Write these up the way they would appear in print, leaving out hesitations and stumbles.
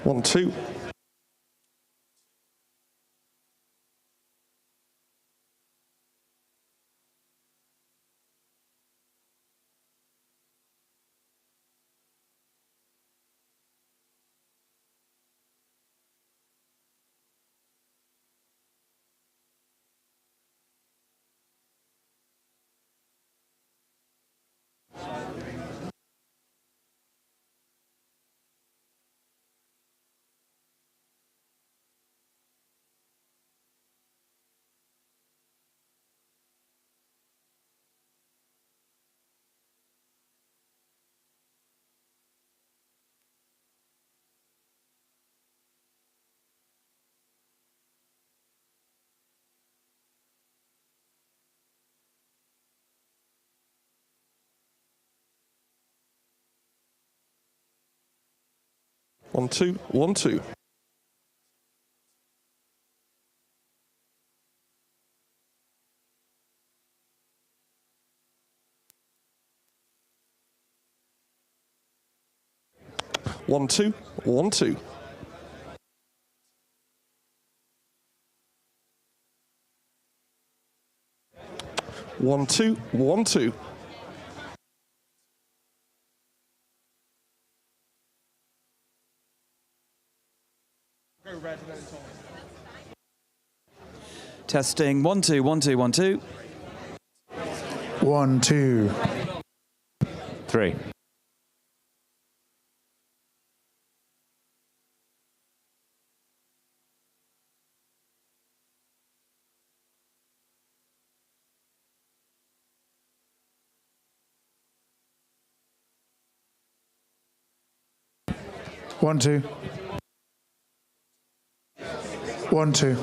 1, 2. One, two, 1, 2. One, two, 1, 2. One, two, 1, 2. Testing 1, 2, 1, 2, 1, 2. 1, 2. 3. One, 2. 1, 2.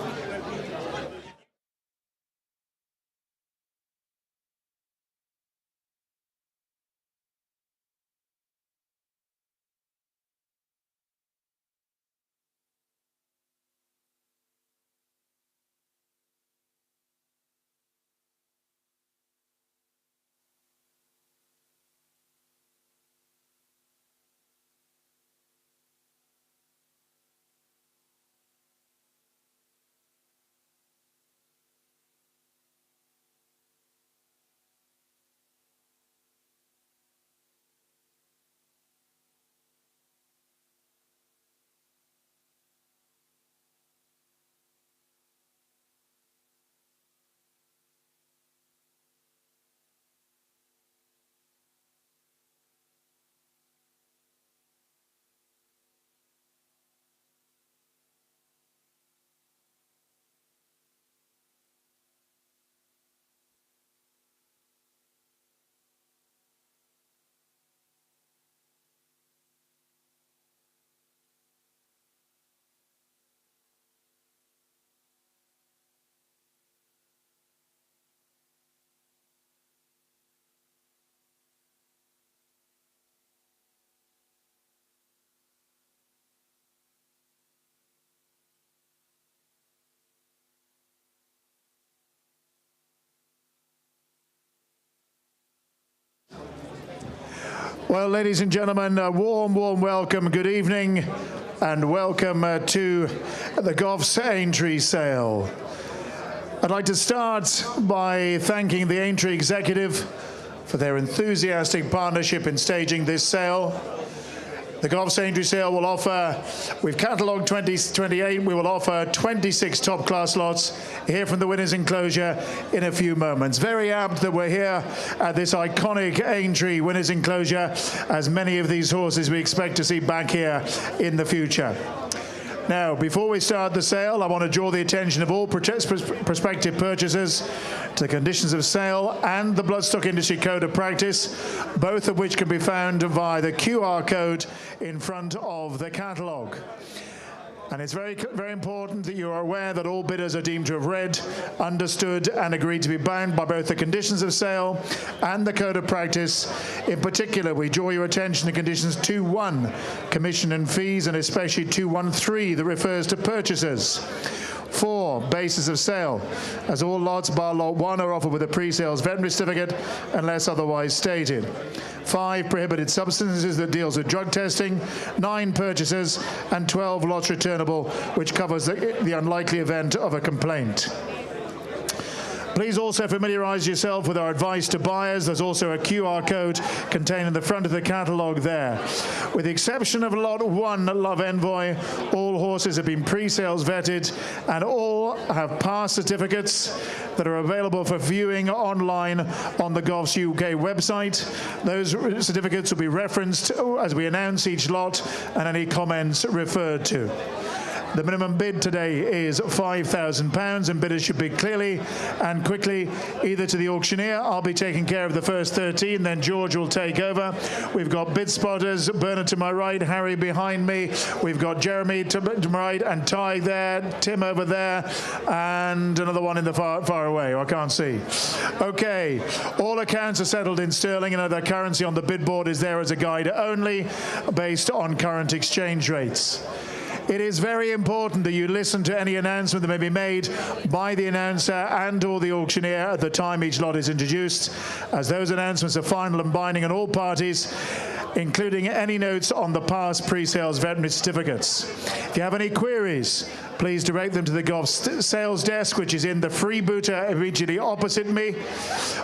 Well, ladies and gentlemen, a warm welcome, good evening, and welcome to the Goffs Aintree sale. I'd like to start by thanking the Aintree executive for their enthusiastic partnership in staging this sale. The Goffs Aintree sale will offer, we've catalogued 2028, we will offer 26 top-class lots here from the winner's enclosure in a few moments. Very apt that we're here at this iconic Aintree winner's enclosure, as many of these horses we expect to see back here in the future. Now, before we start the sale, I want to draw the attention of all prospective purchasers to the conditions of sale and the Bloodstock Industry Code of Practice, both of which can be found via the QR code in front of the catalogue. And it's very, very important that you are aware that all bidders are deemed to have read, understood, and agreed to be bound by both the conditions of sale and the Code of Practice. In particular, we draw your attention to conditions 2.1, commission and fees, and especially 2.1.3, that refers to purchasers. 4, basis of sale, as all lots bar lot 1 are offered with a pre-sales veterinary certificate unless otherwise stated. 5, prohibited substances, that deals with drug testing. 9, purchases, and 12, lots returnable, which covers the unlikely event of a complaint. Please also familiarize yourself with our advice to buyers. There's also a QR code contained in the front of the catalogue there. With the exception of lot 1, Love Envoy, all horses have been pre-sales vetted and all have pass certificates that are available for viewing online on the Goffs UK website. Those certificates will be referenced as we announce each lot and any comments referred to. The minimum bid today is £5,000, and bidders should bid clearly and quickly, either to the auctioneer. I'll be taking care of the first 13, then George will take over. We've got bid spotters, Bernard to my right, Harry behind me. We've got Jeremy to my right, and Ty there, Tim over there, and another one in the far away. I can't see. Okay, all accounts are settled in sterling, and the currency on the bid board is there as a guide only, based on current exchange rates. It is very important that you listen to any announcement that may be made by the announcer and or the auctioneer at the time each lot is introduced, as those announcements are final and binding on all parties, including any notes on the past pre-sales veterinary certificates. If you have any queries, please direct them to the Goffs sales desk, which is in the freebooter immediately opposite me,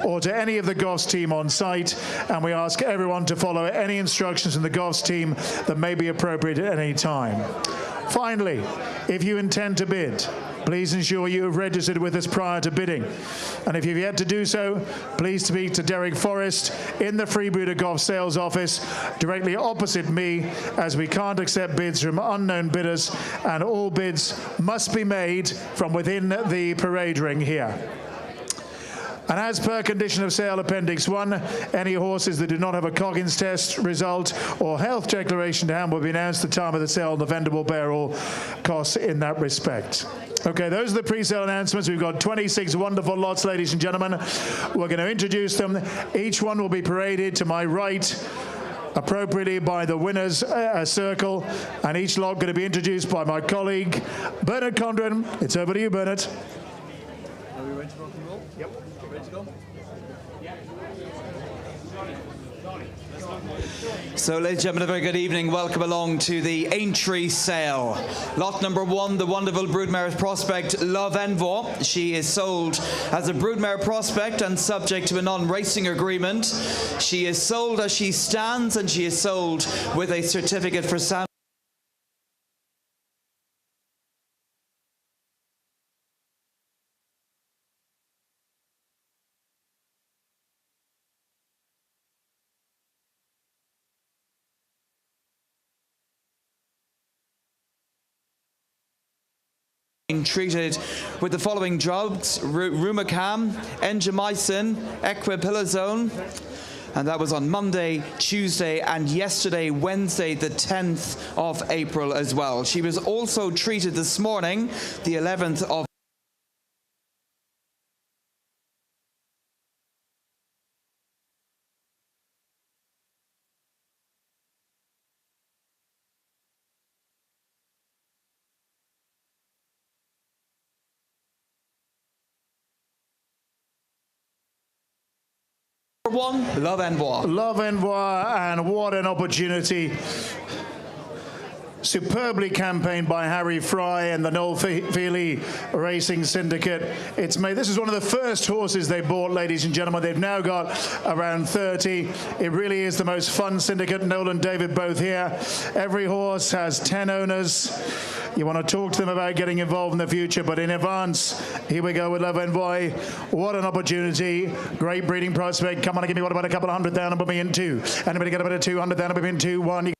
or to any of the Goffs team on site, and we ask everyone to follow any instructions from the Goffs team that may be appropriate at any time. Finally, if you intend to bid, please ensure you have registered with us prior to bidding. And if you've yet to do so, please speak to Derek Forrest in the Freebooter Goff sales office directly opposite me, as we can't accept bids from unknown bidders, and all bids must be made from within the parade ring here. And as per condition of sale Appendix 1, any horses that do not have a Coggins test result or health declaration to hand will be announced at the time of the sale, and the vendor will bear all costs in that respect. Okay, those are the pre-sale announcements. We've got 26 wonderful lots, ladies and gentlemen. We're going to introduce them. Each one will be paraded to my right, appropriately by the winners circle, and each lot going to be introduced by my colleague, Bernard Condren. It's over to you, Bernard. Are we ready to rock and roll? Yep. Ready to go? So, ladies and gentlemen, a very good evening. Welcome along to the Aintree sale. Lot number 1, the wonderful broodmare prospect, Love Envoy. She is sold as a broodmare prospect and subject to a non-racing agreement. She is sold as she stands, and she is sold with a certificate for sound. Treated with the following drugs: Rumacam, Enjamycin, Equipilazone, and that was on Monday, Tuesday, and yesterday, Wednesday, the 10th of April as well. She was also treated this morning, the 11th of one, Love Envoy. Love Envoy, and what an opportunity. Superbly campaigned by Harry Fry and the Noel Feely Racing Syndicate. It's made. This is one of the first horses they bought, ladies and gentlemen. They've now got around 30. It really is the most fun syndicate. Noel and David both here. Every horse has 10 owners. You want to talk to them about getting involved in the future, but in advance, here we go with Love Envoy. What an opportunity. Great breeding prospect. Come on, give me what about a couple of hundred down and put me in 2. Anybody get about a 200 down and put me in 2, 1.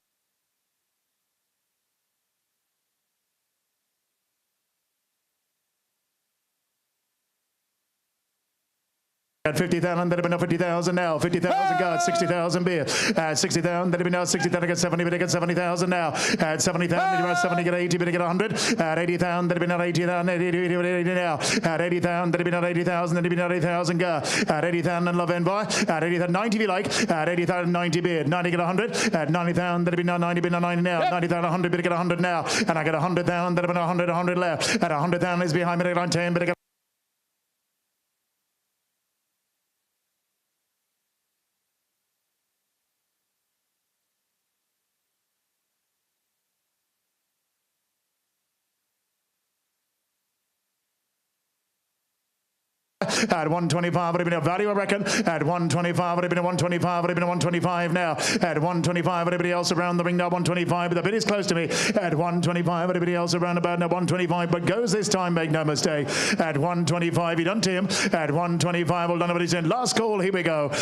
At 50,000, that'll be now 50,000 now. 50,000 got 60,000 beer. At 60,000, that'll be now 60,000. Get 70, but get 70,000 now. At 70,000, about 70, get 80, but get 100. At 80,000, that'll be now 80,000. 80 now. At 80,000, that'll be now 80,000. That'll be now 80,000 got. At 80,000, and love Envoy. At 80,000, 90 if you like. At 80,000, 90 beer. 90 get 100. At 90,000, that'll be now 90, but now 90 now. 90,000, 100, but get 100 now. And I get 100,000, that'll be now 100, 100 left. At 100,000 is behind me, get 10, but I get at 125, would have been a value, I reckon. At 125, would have been a 125, would have been a 125 now. At 125, everybody else around the ring now, 125, but the bid is close to me. At 125, everybody else around about now, 125, but goes this time, make no mistake. At 125, he done to him. At 125, well done, everybody's in. Last call, here we go.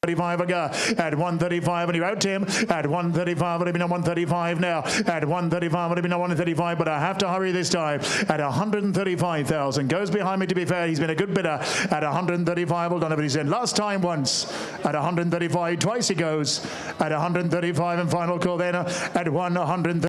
At 135, and you're out, Tim. At 135, would have been a 135 now. At 135, would have been a 135, but I have to hurry this time. At 135,000, goes behind me, to be fair. He's been a good bidder. At 135, well done, everybody's in. Last time once. At 135, twice he goes. At 135, and final call then. At 130.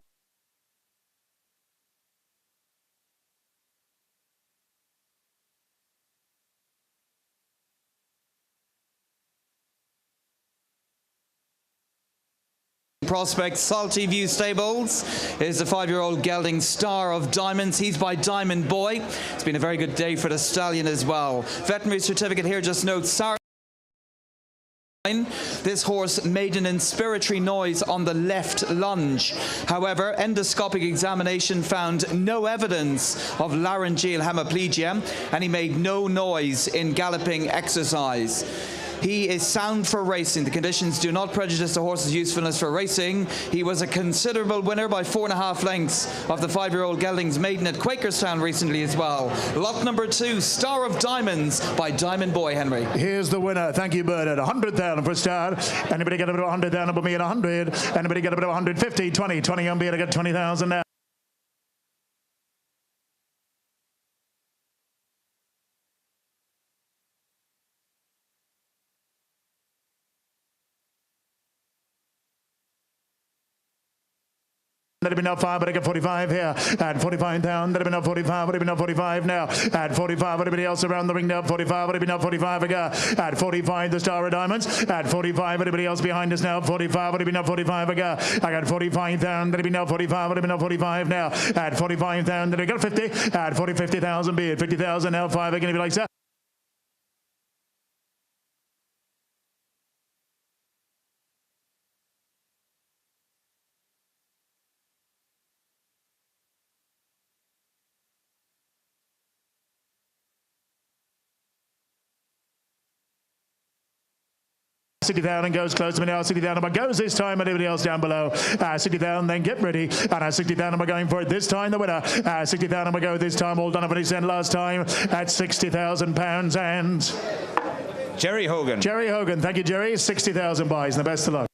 Prospect Salty View Stables is the 5-year-old gelding Star of Diamonds. He's by Diamond Boy. It's been a very good day for the stallion as well. Veterinary certificate here just notes Sarah. This horse made an inspiratory noise on the left lunge. However, endoscopic examination found no evidence of laryngeal hemiplegia, and he made no noise in galloping exercise. He is sound for racing. The conditions do not prejudice the horse's usefulness for racing. He was a considerable winner by 4.5 lengths of the 5-year-old gelding's maiden at Quakerstown recently as well. Lot number 2, Star of Diamonds by Diamond Boy, Henry. Here's the winner. Thank you, Bert. At 100,000 for Star. Anybody get a bit of 100,000 but me at 100? Anybody get a bit of 150? 20 on me, I get 20,000 now. That'll be now 5, but I get 45 here. At 45 down, that'll be now 45, that'll be now 45 now. At 45, everybody else around the ring now, 45, that'll be now 45 again. At 45, the Star of Diamonds. At 45, everybody else behind us now, 45, that'll be now 45 again. I got 45 down, that'll be now 45, that'll be now 45 now. At 45 down, that'll get 50. At 40, 50,000 be it. 50,000 now, 5 again if you like, sir. 60,000 goes close to me now. 60,000 but goes this time, and everybody else down below. 60,000, then get ready. And 60,000 we're going for it this time. The winner. 60,000 we go this time. All done up what he said last time at £60,000 and Jerry Hogan. Jerry Hogan. Thank you, Jerry. 60,000 buys, and the best of luck.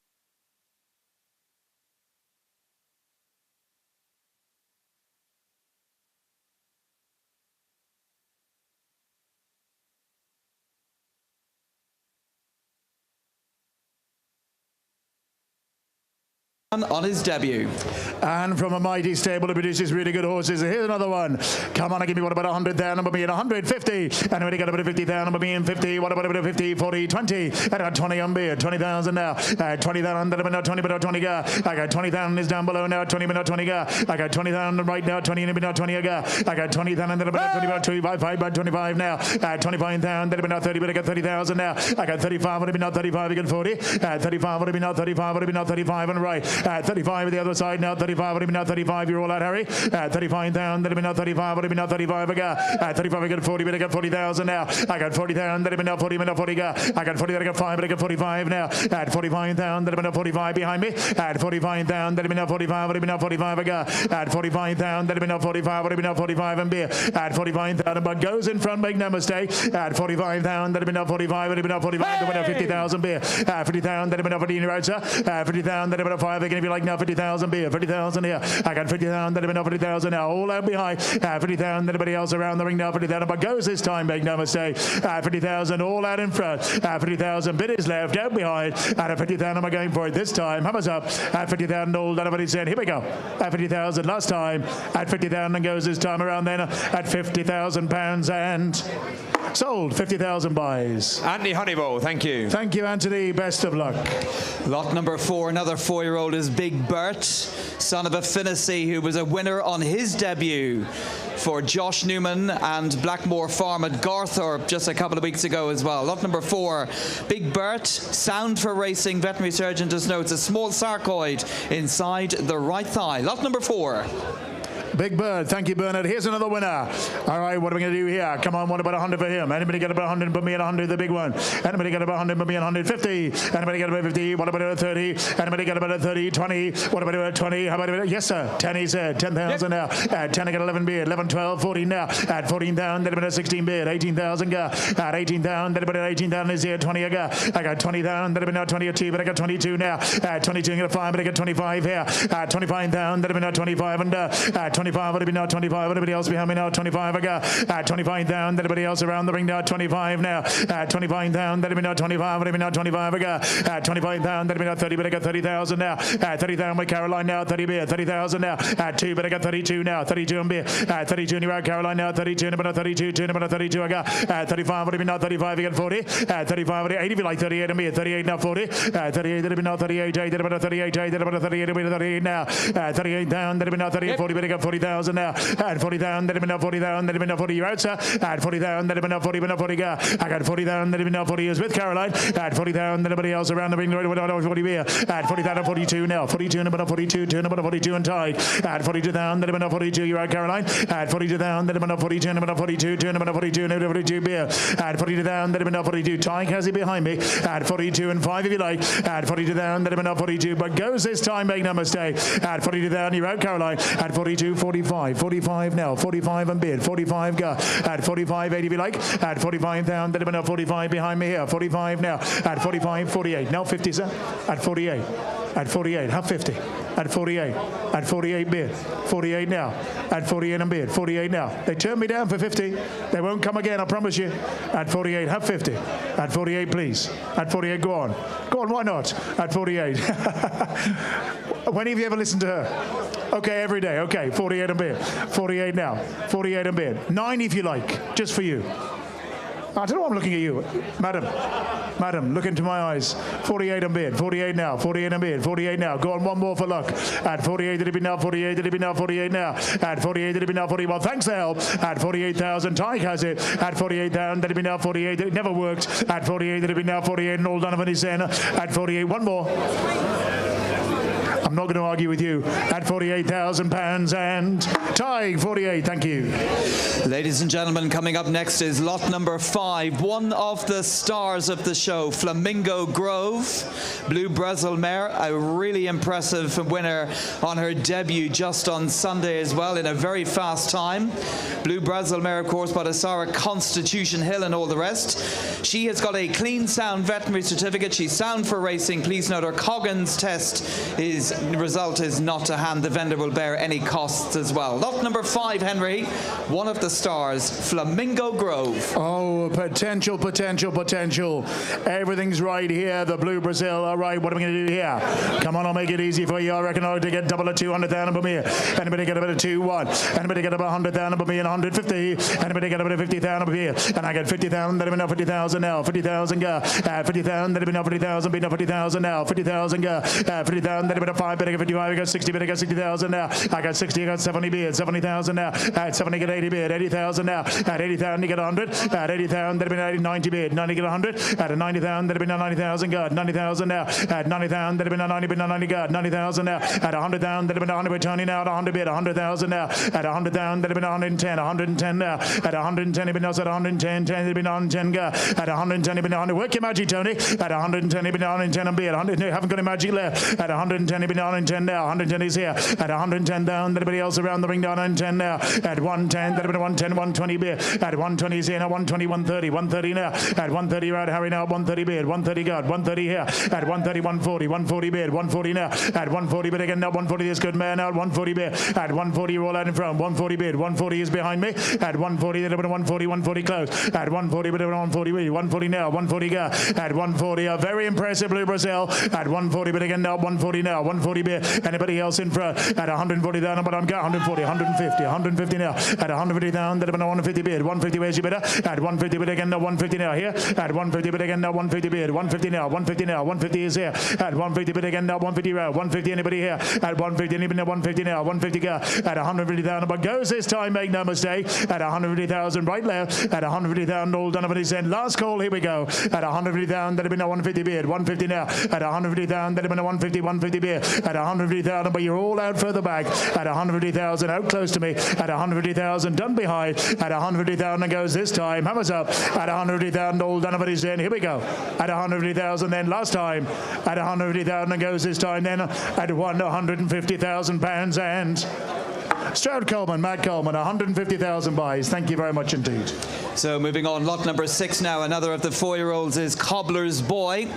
On his debut. And from a mighty stable that produces really good horses, here's another one. Come on, and give me what about 100,000, but me in 150. And when you got a bit of 50,000, but me in 50. What about a bit of 50, 40, 20? I got 20 on beer, 20,000 now. 20,000, but now 20, but 20 ga. I got 20,000 is down below now, 20, but 20 ga. I got 20,000 right now, 20, but now 20 ga. I got 20,000, then about 20, but 25, but 25 now. 25,000, then about 30, but I got 30,000 now. I got 35, would have been now 35, you get 40. 35, would have been now 35, would have been now 35, and right. At 35 the other side now. 35. What do you mean now? 35. You're all out, Harry. At 35 down. What do you mean now? 35. What do you mean now? 35 again. At 35 I got 40, but I got 40,000 now. I got 40 down. What do you mean now? 40, minute 40 go. I got 40, I got 5, but I got 45 now. At 45 down. What do you mean now? 45 behind me. At 45 down. What do you mean now? 45. What do you mean now? 45 again. At 45 down. What do you mean now? 45. What do you mean now? 45 and beer. At 45 down. But goes in front. Make no mistake. At 45 down. What do you mean now? 45. What do you mean now? 45. What do you mean now? 50,000 beer. 50 down. What do you mean now? 50 road, sir. 50 down. What do you mean now? 5 again if you like now. 50,000 beer. 50,000 here. I got 50 down. What do you mean now? 50,000 now. All out behind. 50 down. Anybody else around the ring now? 50 down. But goes this time. Make no mistake. 50,000 all out in front. 50,000 bit is left. Out behind. At 50,000 am I going for it this time? Hammers up. At 50,000 all. Everybody said. Here we go. At 50,000 last time. At 50,000 and goes this time around then. At 50,000 pounds and sold. 50,000 buys. Anthony Honeyball, thank you. Thank you, Anthony. Best of luck. Lot number 4, another 4-year-old is Big Bert, son of a Finnissy, who was a winner on his debut for Josh Newman and Blackmore Farm at Garthorpe just a couple of weeks ago as well. Lot number 4, Big Bert, sound for racing. Veterinary surgeon just notes a small sarcoid inside the right thigh. Lot number 4. Big Bird, thank you, Bernard. Here's another winner. All right, what are we going to do here? Come on, what about 100 for him? Anybody get about 100? Put me at 100, the big one. Anybody get about 100? Put me at 150. Anybody get about 50? What about a 30? Anybody get about a 30? 20? What about a 20? How about a... Yes, sir. 10, he said. 10,000 now. At 10, I got 11 bid. 11, 12, 14 now. At 14 down, then about a 16 bid. 18,000 go. At 18 down, then about 18,000 is here. 20 I got. I got 20 down, then about now 20 or 2, but I got 22 now. At 22, I got a 5, but I got 25 here. At 25 down, then about now 25 and at 25, what do we now? 25. Anybody else behind me now? 25 I got. 25 down. Anybody else around the ring now? 25 now. 25 down. Anybody now? 25. What do we now? 25 I got. 25 down. Anybody now? 30, but I got 30,000 now. 30,000 with Caroline now. 30 beer. 30,000 now. 2, but I got 32 now. 32 on beer. 32 and you're out, Caroline now. 32 and about 32. 2 and about 32 I got. 35. What do we now? 35 you got 40. 35 80 if you like 38 and beer. 38 now 40. 38 that'll be now 38. 8 about 38. 8 about 38. 38 now. 38 down. That'll be now 38. 40 but I got 40,000 now. At 40 down, that'll be now 40 down, that'll be now 40 you're out, sir. At 40 down, that'll be now 40, but now 40 go. I got 40 down, that'll be now 40 is with Caroline. At 40 down, anybody else around the ring, 40 beer. At 40 down, 42 now. 42 and about 42, 2 and about 42 and tied. At 42 down, that'll be now 42, you're out, Caroline. At 42 down, that'll be now 42 and about 42, 2 and about 42, and 42 beer. At 42 down, that'll be now 42. Tyke has it behind me. At 42 and 5 if you like. At 42 down, that'll be now 42, but goes this time, make no mistake. At 42 down, you're out, Caroline. At 42, 45. 45 now. 45 and bid. 45 go. At 45, 80 if you like. At 45 down. That'll be now 45 behind me here. 45 now. At 45, 48. Now 50, sir. At 48. At 48. Have 50. At 48. At 48 bid. 48 now. At 48 and bid. 48 now. They turned me down for 50. They won't come again, I promise you. At 48, have 50. At 48, please. At 48, go on. Go on, why not? At 48. When have you ever listened to her? Okay, every day. Okay, 48 and bid. 48 now. 48 and bid. 9 if you like, just for you. I don't know why I'm looking at you. Madam, look into my eyes. 48 and bid. 48 now. 48 and bid. 48 now. Go on, one more for luck. At 48, did it be now? 48, did it be now? 48 now. At 48, did it be now? 40. Well, thanks to help. At 48,000, Tyke has it. At 48,000, did it be now? 48. It never worked. At 48, did it be now? 48, and all Donovan is saying. At 48, one more. I'm not going to argue with you. At 48,000 pounds and Tyke, 48, thank you. Ladies and gentlemen, coming up next is lot number 5, one of the stars of the show, Flamingo Grove, Blue Brazil mare, a really impressive winner on her debut just on Sunday as well in a very fast time. Blue Brazil mare, of course, by Asara, Constitution Hill and all the rest. She has got a clean sound veterinary certificate. She's sound for racing. Please note her Coggins test result is not to hand. The vendor will bear any costs as well. Lot number 5, Henry, one of the stars, Flamingo Grove. Oh, potential. Everything's right here. The Blue Brazil. All right, what are we going to do here? Come on, I'll make it easy for you. I reckon I'll get double of 200,000 for me. Anybody get a bit of 2-1? Anybody get about 100,000 for me and 150? Anybody get a bit of 50,000 for me? And I get 50,000. Let me know 50,000 now. 50,000 go. 50,000. Let me know 50,000. Be now 50,000 now. 50,000 go. 50,000. Let me know 5 bid, I got 55, I got 60 bid, I got 60,000 now. I got 60, I got 70 bid, 70,000 now. At 70, get 80 bid, 80,000 now. At 80,000, you get 100. At 80,000, that'd be 90 bid, 90 get 100. At 90,000, that'd be 90,000 God, 90,000 now. At 90,000, that'd be 90 bid, 90 God, 90,000 now. At 100,000, that'd be 100 bid, Tony now. At 100 bid, 100,000 now. At 100,000, that'd be 110, 110 now. At 110, it'd be now at 110, 10, it'd be 110 God. At 110, it'd be 100. Work your magic, Tony. At 110, it'd be 110 and be at 100. You haven't got any magic left. At 110, it'd be 110 now. 110 is here. At 110 down, anybody else around the ring down 110 now. At 110, that'd be 110, 120 bid. At 120 is here now. 120, 130, 130 now. At 130, right, Harry now. 130 bid. 130 God. 130 here. At 130, 140, 140 bid. 140 now. At 140 bid again now. 140 this good man now. At 140 bid. At 140 roll out in front. 140 bid. 140 is behind me. At 140, that'll be 140, 140 close. At 140 bid. 140 bid. 140 now. 140 go. At 140, a very impressive Blue Brazil. At 140 bid again now. 140 now. 140 bid. Anybody else in front? At 140 down, but I'm got 140, 150, 150 now. At 150 down, that'll be 150 bid. 150 where's your bidder? At 150 bid again now. 150 now here. At 150 bid again now. 150 bid. 150 now. 150 now. 150 is here. At 150 bid again now. 150 round. 150 anybody here? At 150 anybody now. 150 now. 150 go. At 150 down, but goes this time. Make no mistake. At 150,000 right left. At 150,000 all done. But he's in. Last call. Here we go. At 150 down, that'll be now 150 bid. 150 now. At 150 down, that'll be now 150. 150 bid. At 150,000, but you're all out further back. At 150,000 out close to me. At 150,000 done behind. At 150,000 goes this time. Hammers up. At 150,000 all done. But he's in. Here we go. At 150,000 then last time. At 150,000 goes this time. Then at 150,000 pounds and Stroud Coleman, Matt Coleman, 150,000 buys. Thank you very much indeed. So moving on, lot number 6 now. Another of the 4-year-olds is Cobbler's Boy.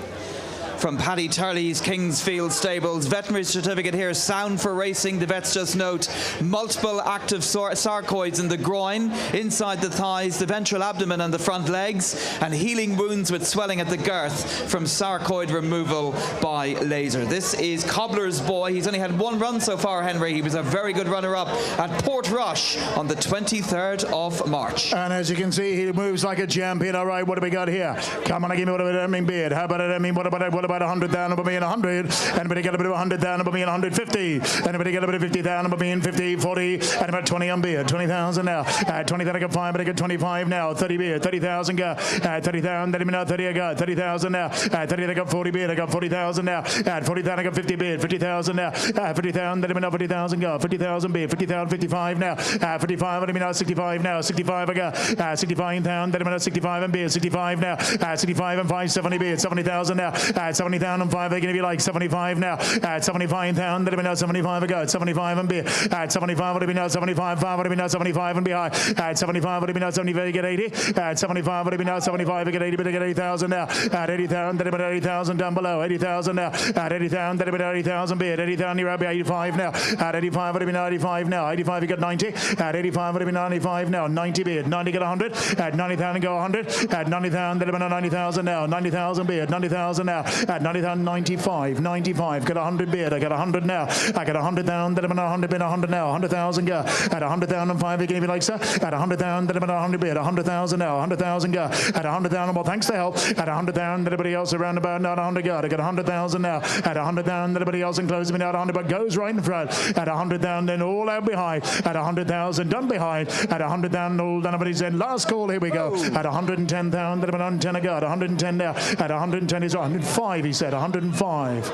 From Paddy Turley's Kingsfield Stables. Veterinary certificate here, sound for racing. The vets just note multiple active sarcoids in the groin, inside the thighs, the ventral abdomen and the front legs, and healing wounds with swelling at the girth from sarcoid removal by laser. This is Cobbler's Boy. He's only had one run so far, Henry. He was a very good runner-up at Portrush on the 23rd of March. And as you can see, he moves like a champion. All right, what do we got here? Come on, give me what about it, beard. How about it, what about 100 down above me and 100? Anybody get a bit of 100 down above me and 150? Anybody get a bit of 50 down above me and 50, 40, and about 20 on beer. 20,000 now. 20,000 I got 5, but I got 25 now. 30 beer. 30,000 go. 30,000, let me know 30 I got. 30,000 now. 30 I got 40 beer. I got 40,000 now. 40,000 I got 50 beer. 50,000 now. 50,000, let me know 50,000 go. 50,000 beer. 50,000, 55 now. 55, let me know 65 now. 65 I got. 65,000, let me know 65 and beer. 65 now. 65 and 5, 70 beer. 70,000 now. 70,000 and 5, they can give you like 75 now. At 75,000, let me know 75 I got. 75 and beer. At 75, let me know 75, 5, let me know 75 and behind. At 75, let me know 75, you get 80. At 75, let me know 75, you get 80, but I get 80,000 now. At 80,000, let me know 80,000 down below. 80,000 now. At 80,000, let me know 80,000 beer. 80,000, you're up 85 now. At 85, let me know 85 now. 85, you got 90. At 85, let me know 95 now. 90 beer. 90 get 100. At 90,000, go 100. At 90,000, let me know 90,000 now. 90,000 beer. 90,000 now. At 90,000, 95. 95. Got 100 beer. I got 100 now. I got 100 down. Let me know 100 beer. 100 now. 100,000 go. At 100,000 and 5, you give me like, sir. At 100,000, let me know 100 beer. 100,000 now. 100,000 go. At 100,000, well, thanks to help. At 100,000, everybody else around about now. 100 go. I got 100,000 now. At 100,000, everybody else encloses me now. 100, but goes right in front. At 100,000, then all out behind. At 100,000, done behind. At 100,000, all done. Everybody's in. Last call. Here we go. At 110,000, let me know 110 I got. 110 now. At 110 is 105. He said 105.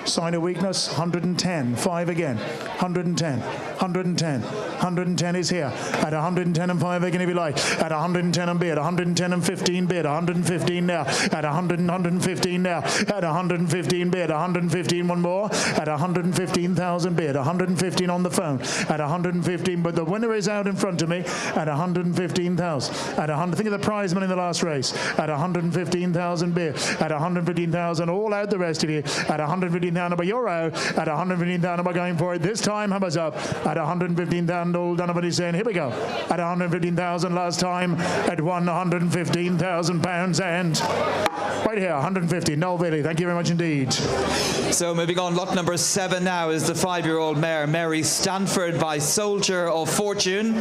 Sign of weakness, 110. 5 again. 110. 110. 110 is here. At 110 and 5 again if you like. At 110 and bid. 110 and 15 bid. 115 now. At 115 now. At 115 bid. 115 one more. At 115,000 bid. 115 on the phone. At 115, but the winner is out in front of me at 115,000. At 100, think of the prize money in the last race. At 115,000 bid. At 115,000, all out the rest of you. At 115,000, but you're out. At 115,000, by going for it this time. Hammers up. At 115,000, 100,000, all Donovan is in. Here we go. At 115,000 last time, at 115,000 pounds, and right here, 150. Noel Bailey, thank you very much indeed. So moving on, lot number 7 now is the 5-year-old mare, Mary Stanford by Soldier of Fortune.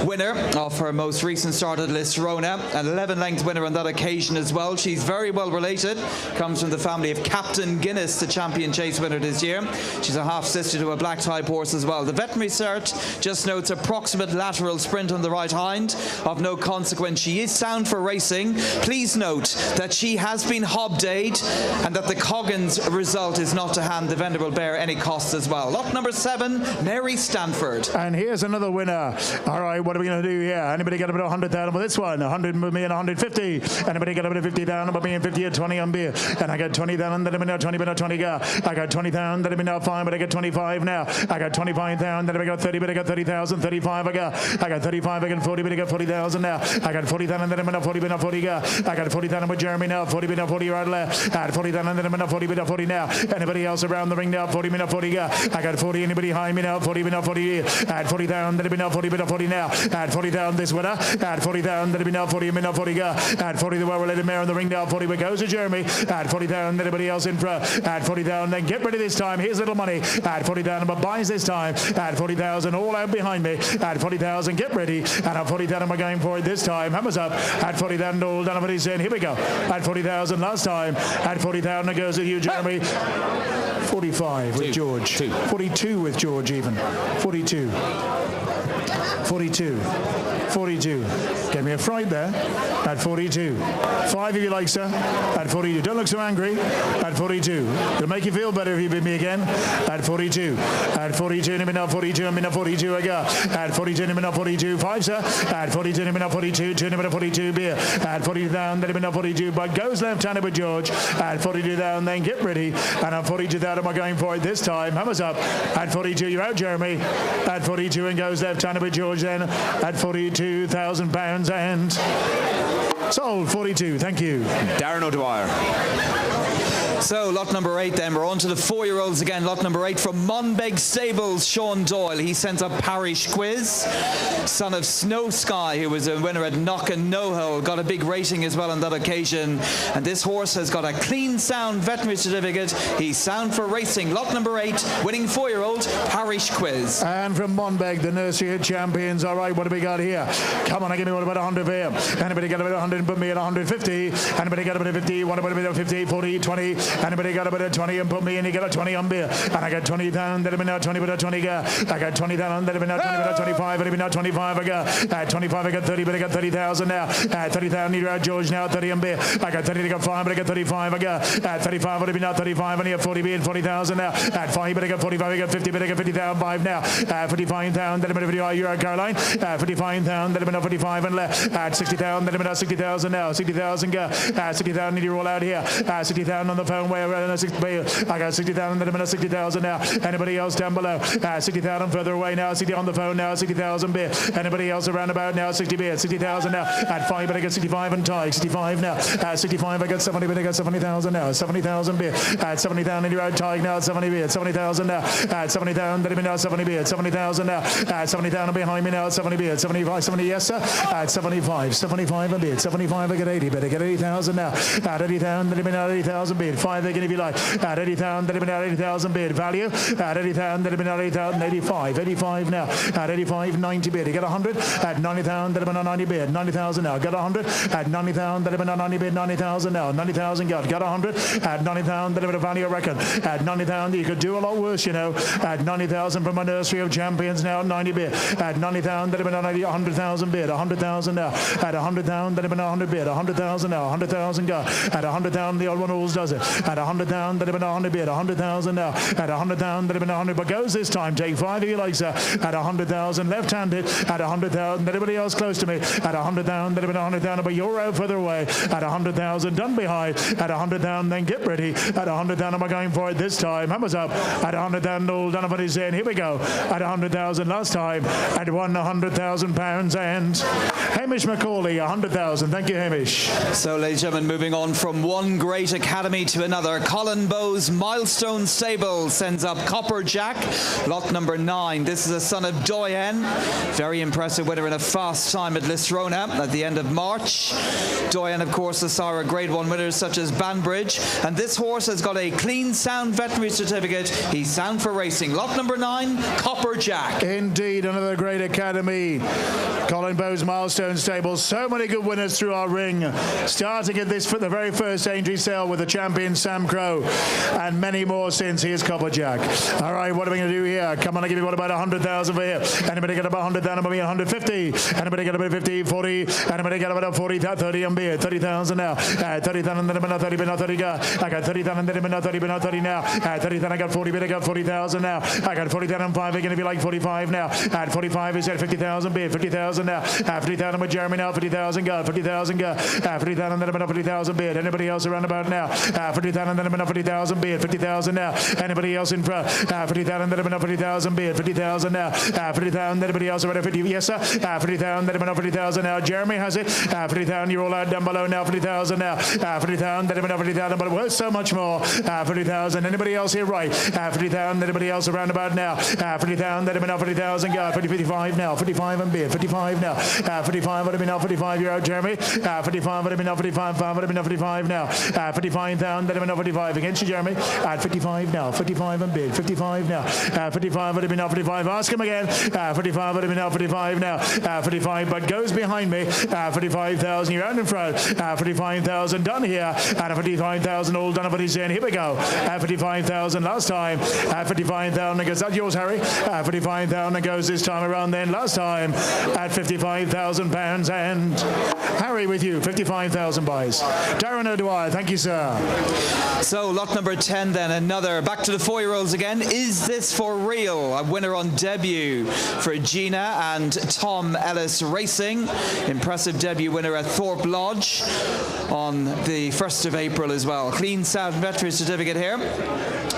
Winner of her most recent start at Lisrona, an 11-length winner on that occasion as well. She's very well related, comes from the family of Captain Guinness, the champion chase winner this year. She's a half-sister to a black type horse as well. The veterinary cert just notes approximate lateral sprint on the right hind, of no consequence. She is sound for racing. Please note that she has been Hobdayed and that the Coggins result is not to hand the vendor will bear any costs as well. Lot number 7, Mary Stanford. And here's another winner. All right, what are we going to do here? Anybody got a bit of 100,000 for this one? 100 with me and 150. Anybody got a bit of 50,000 with me and 50 at 20 on beer? And I got 20,000 that I'm now 20, but 20 go. I got 20,000 that I'm now 5, but I got 25 now. I got 25,000 that I got 30, but I got 30,000. 35 I got 35, I got 40, but I got 40,000 now. I got 40,000 that I'm now 40, but now 40 go. I got 40,000 with Jeremy now. 40, but now 40 right left. I had 40,000 that I'm now 40, but now 40 now. Anybody else around the ring now? 40, but now 40 go. I got 40. Anybody behind me now? 40, but now 40. I had 40,000 that I'm now 40, but now 40 now. I had 40,000 this winner. I had 40,000 that I'm now 40, but now 40 go. I had 40 the well-related mare in the ring now. 40 but goes to Jeremy. I had 40,000. Anybody else in front? I had 40,000. Then get ready this time. Here's little money. I had 40,000 but buys this time. I had 40,000 all out behind me. I had 40,000. Get ready. And I had 40,000 we're going for it this time. Hammers up. I had 40,000 all done. What he's in. Here we go. I had 40,000 last time. I had 40,000. It goes with you, Jeremy. 45 with George. 42 with George even. 42. 42. 42. Get me a fright there. At 42. 5 if you like, sir. At 42. Don't look so angry. At 42. It'll make you feel better if you beat me again. At 42. At 42. And now 42. And now 42 I got. At 42. And now 42. 5, sir. At 42. And now 42. 2 and 42 beer. At 40 down. Then now 42. But goes left-handed with George. At 42 down. Then get ready. And at 42 down. Am I going for it this time? Hammers up. At 42. You're out, Jeremy. At 42 and goes left-handed with George then. At 42,000 pounds and sold. 42. Thank you. Darren O'Dwyer. So lot number 8 then, we're on to the 4-year-olds again. Lot number 8 from Monbeg Stables, Sean Doyle. He sent up Parish Quiz, son of Snow Sky, who was a winner at Knock and No Hole. Got a big rating as well on that occasion. And this horse has got a clean sound veterinary certificate. He's sound for racing. Lot number 8, winning 4-year-old, Parish Quiz. And from Monbeg, the nursery champions. All right, what do we got here? Come on, give me what about 100 here. Anybody got about 100 and put me at 150? Anybody got about 50? What about 50, 40, 20? Anybody got about a 20 and put me in? You got a 20 on beer. And I got 20,000. That have been now 20 but a 20 go. I got 20,000. That have been now 20 but a 25. And now 25 I got. At 25 I got 30 but I got 30,000 now. At 30,000 you're out, George now. 30 on beer. I got 30 I got 5 but I got 35 I got. At 35 would have been now 35 and you have 40 beer and 40,000 now. At 5 but I got 45 I got 50 but I got 50,000 5 now. At 45,000 that have been 50 you're out, Caroline. At 45,000 that have been now 45 and left. At 60,000 that have been now 60,000 now. 60,000 go. At 60,000 need to roll out here. At 60,000 on the phone way around. I got 60,000, then I'm at 60,000 now. Anybody else down below? 60,000 further away now. 60 on the phone now. 60,000 beer. Anybody else around about now? 60 beer. 60,000 now. At 5, but I got 65 and tie. 65 now. 65, I got 70, but I got 70,000 now. 70,000 beer. At 70,000, you're out tie now. 70 beer. 70,000 now. At 70,000, then I'm now 70 beer. 70,000 now. At 70,000 behind me now. 70 beer. 75, 70, yes, sir. At 75, 75 a beer. 75, I got 80, but I got 80,000 now. At 80,000, then I'm now 80,000 beer. 5, they can if you like. At 80,000, that have been at 80,000 bid value. At 80,000, that have been at 80,000, 85. 85 now. At 85, 90 bid. You got 100. At 90,000, that have been at 90 bid. 90,000 now. Got 100. At 90,000, that have been at 90 bid. 90,000 now. 90,000 got 100. At 90,000, that have been a value reckon. At 90,000, you could do a lot worse, you know. At 90,000 from a nursery of champions now. 90 bid. At 90,000, that have been at 100,000 bid. 100,000 now. At 100,000, that have been 100 bid. 100,000 now. 100,000 got. At 100,000, the old one always does it. At 100,000, that have been 100 bid. 100,000 now. At 100,000, that have been 100, but goes this time. Take 5 if you like, sir. At 100,000, left-handed. At 100,000, everybody else close to me. At 100,000, that have been 100,000, but you're out further away. At 100,000, done behind. At 100,000, then get ready. At 100,000, am I going for it this time? Hammers up. At 100,000, all Donovan is in. Here we go. At 100,000 last time. At 100,000 pounds and Hamish McCauley, 100,000. Thank you, Hamish. So, ladies and gentlemen, moving on from one great academy to another. Colin Bowes Milestone Stable sends up Copper Jack, lot number 9. This is a son of Doyen. Very impressive winner in a fast time at Lisrona at the end of March. Doyen, of course, the sire of Grade 1 winners such as Banbridge. And this horse has got a clean sound veterinary certificate. He's sound for racing. Lot number 9, Copper Jack. Indeed, another great academy. Colin Bowes Milestone Stable. So many good winners through our ring. Starting at this for the very first Aintree sale with the champion Sam Crow, and many more since. Here's Copper Jack. All right, what are we going to do here? Come on, I'll give you what, about 100,000 for here. Anybody got about 100,000? About 150. Anybody got about 50, 40? Anybody got about 40, 30 on beer? 30,000 now. 30,000, then about 30, but 30 got. I got 30,000, then about 30, but 30 now. 30,000, I got 40, but I got 40,000 now. I got 40,000, 5. We're going to be like 45 now. At 45 is at 50,000 beer. 50,000 now. 50,000 with Jeremy now. 50,000 got. 50,000 got. 50,000, then about 50,000 beer. Anybody else around about now? 50,000, then about 50,000 beer. 50,000 now. Anybody else in front? 50,000, then about 50,000 beer. 50,000 now. 50,000, anybody else around 50? Yes, sir. 50,000, then about 50,000 now. Jeremy has it. 50,000, you're all out down below now. 50,000 now. 50,000, then about 50,000, but worth so much more. 50,000, anybody else here? Right. 50,000, anybody else around about now? 50,000, then about 50,000, go. 55 now. 55 and beer. 55 now. 55 would have been now. 55, you're out, Jeremy. 55 would have been now. 55, 5 would have been now. 55 now. 55,000, then about 55 against you, Jeremy. At 55 now. 55 and bid. 55 now. 55 would have been now. 55. Ask him again. 55 would have been now. 55 now. 55, but goes behind me. 55,000, you're out in front. 55,000 done here. 55,000 all done what he's in. Here we go. 55,000 last time. 55,000 goes. That's yours, Harry. 55,000 goes this time around. Then last time at 55,000 pounds, and Harry with you. 55,000 buys. Darren O'Dwyer, thank you, sir. So lot number 10 then, another. Back to the 4-year-olds again. Is this for real? A winner on debut for Gina and Tom Ellis Racing. Impressive debut winner at Thorpe Lodge on the 1st of April as well. Clean sound veterinary certificate here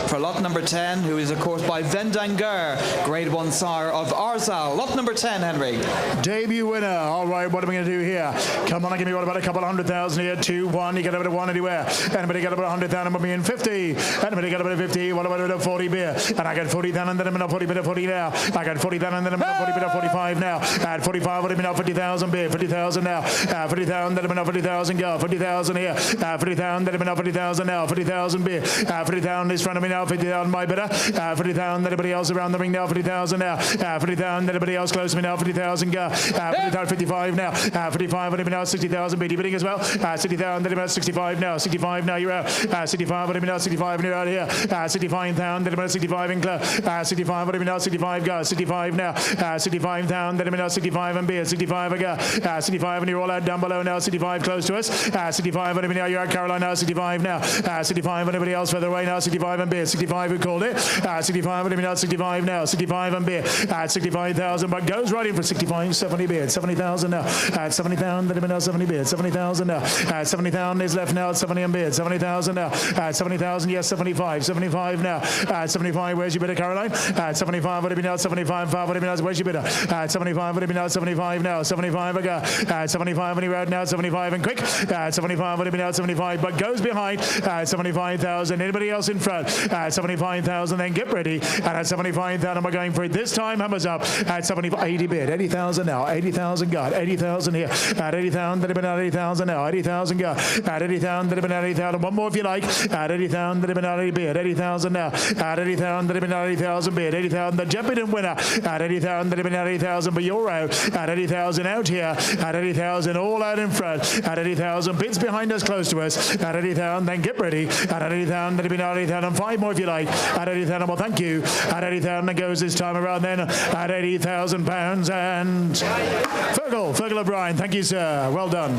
for lot number 10, who is of course by Vendanger, Grade 1 sire of Arzal. Lot number 10, Henry. Debut winner. All right, what are we going to do here? Come on, give me what, about a couple of 100,000 here. 2, 1. You get about 1 anywhere. Anybody got about 100,000? Put me in 50. Anybody got about 50? What about a 40 beer? And I got 40,000, and then I'm in a 40 bit of 40 now. I got 40,000, and then I'm in a 40 bit of 45 now. At 45, what have been up 50,000 beer? 50,000 now. 50,000, then I'm in a 50,000 go. 50,000 here. 50,000, then I'm in a 50,000 now. 50,000 beer. 50,000 is front of me now. 50,000 my bidder. 50,000, anybody else around the ring now. 50,000 now. 50,000, anybody else close to me now. 50,000 go. 55 now. 55, what have been out? 60,000 beer. Bidding as well. 60,000, then about 65 now. 65 now, you're out. 65, what have been out? 65 and you're out here. 65,000, then about 65 in club. 65, what have been out? 65 go. 65 now. 65,000, then about 65 and beer. 65 go. 65 and you're all out down below now. 65 close to us. 65, what have been out? You're out, Caroline now. 65 now. 65, anybody else further away now. 65 and beer. 65 who called it. 65, what have been out? 65 now. 65 and beer. 65,000, but goes right in for 65, 70 beer. 70,000 now. 70,000, then about 70 beer. 70,000 now. 70,000 is left now. 70 and beer. 70,000 now. 70,000, yes, 75. 75 now. 75, where's your bidder, Caroline? 75, what have been out? 75, 5, what have been out? Where's your bidder? 75, what have been out? 75 now. 75 ago. 75 and you're out now. 75 and quick. 75 would have been out. 75, but goes behind. 75,000. Anybody else in front? 75,000. Then get ready. And at 75,000, we're going for it this time. Hammers up at 75, 80 bid. 80,000 now. 80,000 got. 80,000 here. At 80,000, that have been out. 80,000 now. 80,000 got. At 80,000, that have been out. 80,000. One more if you like. At 80,000, that have been out. 80 bid. 80,000 now. At 80,000, that have been out. 80,000 bid. 80,000. The champion winner. At 80,000, that have been out. 80,000, but you're out. At 80,000 out here. At 80,000 all out in front. At 80,000 bits behind us, close to us. At 80,000, then get ready. At 80,000, that have been out. 80,000. 5 more if you like. At 80,000, well, thank you. At 80,000 it goes this time around then. At 80,000 pounds and Fergal O'Brien. Thank you, sir. Well done.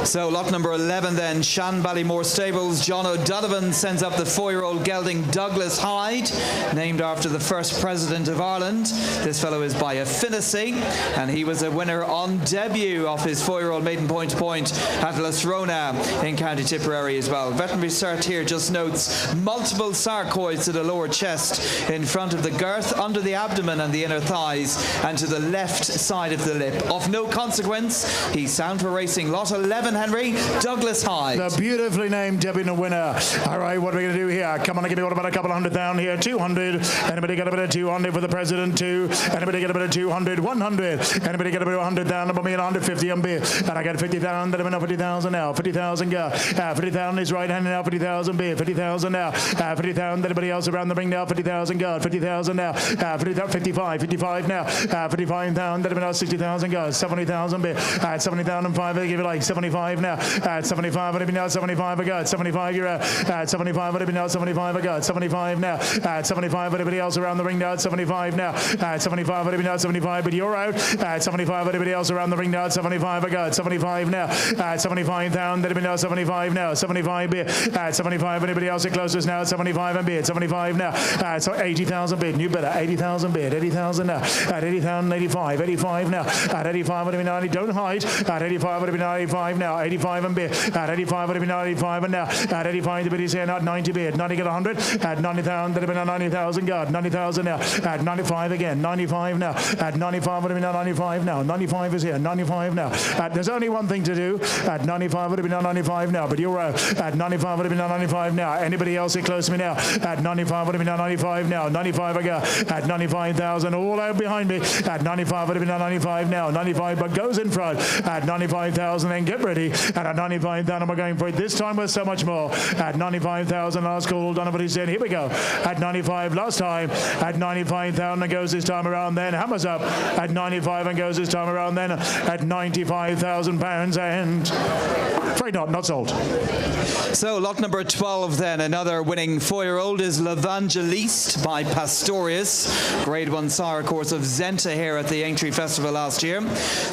So lot number 11 then, Shan Ballymore Stables. John O'Donovan sends up the 4-year-old gelding Douglas Hyde, named after the first president of Ireland. This fellow is by Affinity, and he was a winner on debut of his 4-year-old maiden point to point at Lisrona in County Tipperary as well. Veterinary cert here just notes multiple sarcoids to the lower chest, in front of the girth, under the abdomen and the inner thighs, and to the left side of the lip. Of no consequence, he's sound for racing. Lot 11, Henry, Douglas Hyde. The beautifully named Debbie winner. All right, what are we going to do here? Come on, give me what about a couple hundred down here. 200. Anybody get a bit of 200 for the president? 2. Anybody get a bit of 200? 100. Anybody get a bit of 100 down? Number me and 150 on beer. And I got 50,000. I'm in 50,000 now. 50,000 go. 50,000 is right hand now. 50,000 beer. 50,000 now. 50,000. Anybody else around the ring now? 50,000 go. 50,000 now. 55. 55 now. 55,000. Anybody else? 60,000 go. 70,000 beer. 70,005. They give it like 75 now. 75. Anybody now? 75 go. 75 you're out. 75. Anybody now? 75 go. 75 now. 75. Anybody else around the ring now? 75 now. 75. Anybody now? 75. But you're out. 75. Anybody else around the ring now? 75 go. 75 now. 75,000. Anybody now? 75 now. 75 bid. 75. Anybody else at closest now? 75 and bid. 75 now. So 80,000 bid. New bidder. 80,000 bid. 80,000 now. At 80,000. 85. 85 now. At 85. Anybody now? Don't hide. At 85. Anybody now? 85 now. 85 and bid. At 85. Anybody now? 85 and now. At 85. The bid is here. Not 90 bid. 90 get 100. At 90,000. Anybody now? 90,000 God. 90,000 now. At 95 again. 95 now. At 95. Anybody now? 95 now. 95 is here. 95 now. There's only one thing to do. At 95. Anybody now? 95 now. But you're out. At 95. Anybody now? 95 now. Anybody else get close to me now? At 95. Anybody now? 95 now. 95 I go. At 95,000. All out behind me. At 95. Anybody now? 95 now. 95 but goes in front. At 95,000 and get ready. And at 95,000 we're going for it. This time with so much more. At 95,000 last call. Done what he said. Here we go. At 95 last time. At 95,000 and goes this time around then. Hammers up. At 95 and goes this time around then. At 95,000 pounds and afraid not sold. So lot number 12 then, another winning 4-year-old is Evangelist by Pastorius. Grade 1 sire course of Zenta here at the Aintree Festival last year.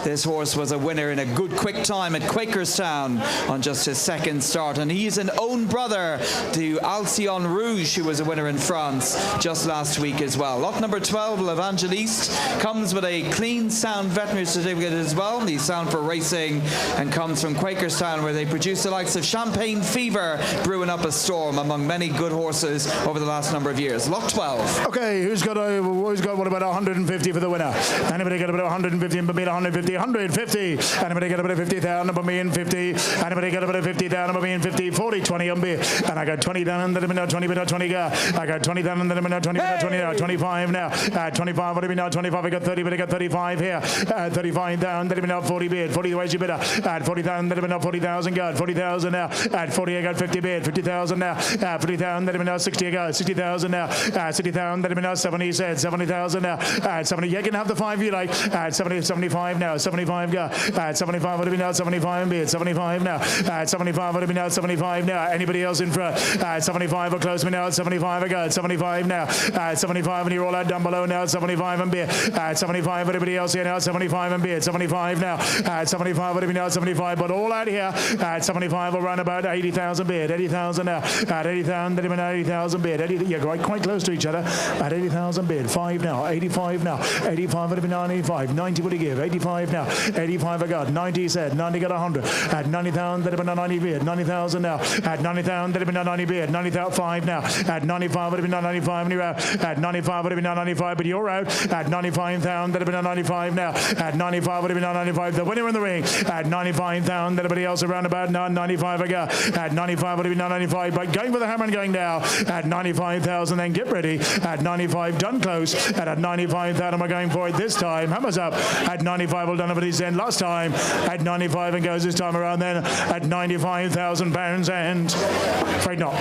This horse was a winner in a good quick time at Quakerstown on just his second start, and he's an own brother to Alcyon Rouge, who was a winner in France just last week as well. Lot number 12, Evangelist, comes with a clean sound veterinary certificate as well. He's sound for racing and comes from Quakerstown, where they produce the likes of Champagne Fever, brewing up a storm among many good horses over the last number of years. Lot 12. Okay, who's got what about 150 for the winner? Anybody get about 150 and beat 150? 150. Anybody get about 50,000 and me in 50? Anybody get about 50,000 and me in 50? 40, 20 on me. And I got 20 down and then 20 bit 20 go. I got 20 down and then 20 bit 20 now. 25 now. 25, what do we now? 25, I got 30, but I got 35 here. 35 down, then now 40 bid. 40 the way you bid. At 40,000, then now 40,000 go. 40,000 now. At 40, I got 50 bid. 50,000 now. 50,000, then now 60 I got. 60,000 now. 60,000, then now 70 said. 70,000 now. At 70, you can have the 5 you like. At 70, 75 now. 75 go. At 75, what do we now? 75 bid. 75 now. At 75, what do we now? 75 now. Anybody else in front? At 75 or close me now. At 75 I got. 75 now. At 75 and you're all out down below now. At 75 and bid. At 75, everybody else here now. 75 and bid. 75 now. At 75, what do we now? 75, but all out here. At 75 will run about 80,000 bid. 80,000 now. At 80,000, then even 80,000 bid. 80, you're quite close to each other. At 80,000 bid. 5 now. 85 now. 85 would have been 95. 90 would he give? 85 now. 85 I got. 90 he said. 90 got 100. At 90,000, then even 90 bid. 90,000 now. At 90,000, then even 90 bid. 90,000 5 now. At 95 would have been 95 and you're out. At 95 would have been 95, but you're out. At 95,000, then even 95 now. At 95 would have been 95. The winner in the ring. At 95,000, everybody else around about 95 I got. At 95 would have been 95, but going for the hammer and going down. At 95,000, then get ready. At 95, done close. And at 95,000, we're going for it this time. Hammers up. At 95, well done over his end last time. At 95 and goes this time around then. At 95,000 pounds and afraid not.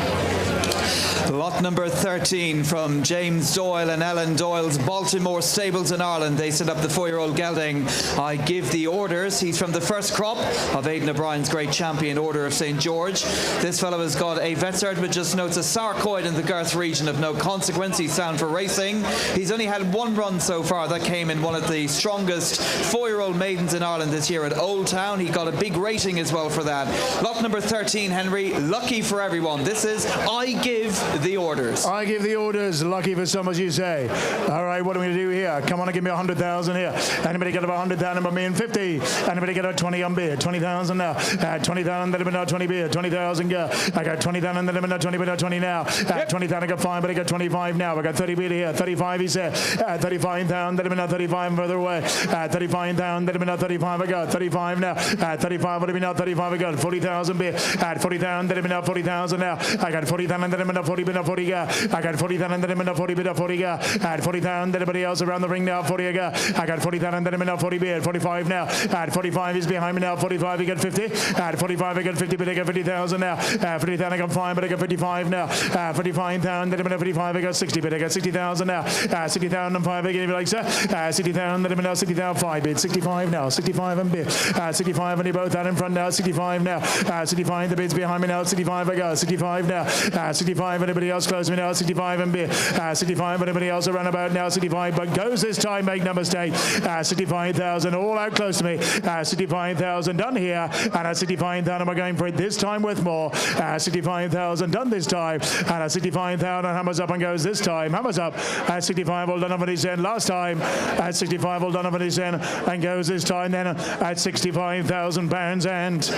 Lot number 13 from James Doyle and Ellen Doyle's Baltimore Stables in Ireland. They set up the 4-year-old gelding. I give the orders. He's from the first crop of Aidan O'Brien's great champion Order of St. George. This fellow has got a vet cert, but just notes a sarcoid in the girth region of no consequence. He's sound for racing. He's only had one run so far. That came in one of the strongest 4-year-old maidens in Ireland this year at Old Town. He got a big rating as well for that. Lot number 13, Henry. Lucky for everyone. This is I Give give the orders. I give the orders. Lucky for some, as you say. All right, what are we going to do here? Come on and give me 100,000 here. Anybody get about 100,000 by me and 50? Anybody get about 20 on beer? 20,000 now. 20,000, let me know 20 beer. 20,000 go. I got 20,000, let me know 20 beer. 20 now. 20,000, I got 5, but I got 25 now. I got 30 beer here. 35, he said. 35,000, let me know 35 further away. 35,000, let me know 35, I got 35 now. 35, let me know 35, I got 40,000 beer. 40,000, let me know 40,000 now. I got 40,000, let me know 40 beer. 40 go. I got 40,000, let me know 40 beer. 40 go. 40,000, everybody else around the ring now. 40 I got. I got 40,000, let me know 40 beer. 45 now. 45 is behind me now. 45, you got 50. 45, I got 50, but I got 50,000 now. 50,000, I got 5, but I got 55 now. 55,000, let me know 55, I got 60, but I got 60,000 now. 60,000 and 5, I give you like sir. 60,000, let me know 60,000, 5 bid. 65 now. 65 and bid. 65 and you both out in front now. 65 now. 65, the bids behind me now. 65 I got. 65 now. 65, anybody else close me now. 65 and bid. 65, anybody else around about now. 65, but goes this time, make no mistake. 65,000, all out close to me. 65,000 done here. And at 65,000, we're going for it this time with more. 65,000 done this time. And at 65,000, hammers up and goes this time. Hammers up. At 65, all done over his end last time. At 65, all done over his end and goes this time then at 65,000 pounds and...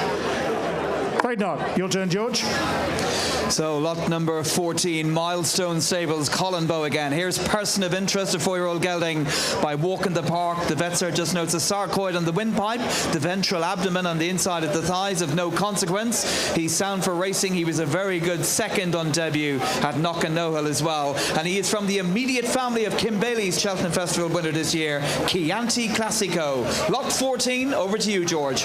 Afraid not. Your turn, George. So lot number 14, Milestone Stables, Collinbow again. Here's Person of Interest, a 4-year-old gelding by Walk in the Park. The vet sir just notes a sarcoid on the windpipe, the ventral abdomen on the inside of the thighs of no consequence. He's sound for racing. He was a very good second on debut at Knockanohill as well. And he is from the immediate family of Kim Bailey's Cheltenham Festival winner this year, Chianti Classico. Lot 14, over to you, George.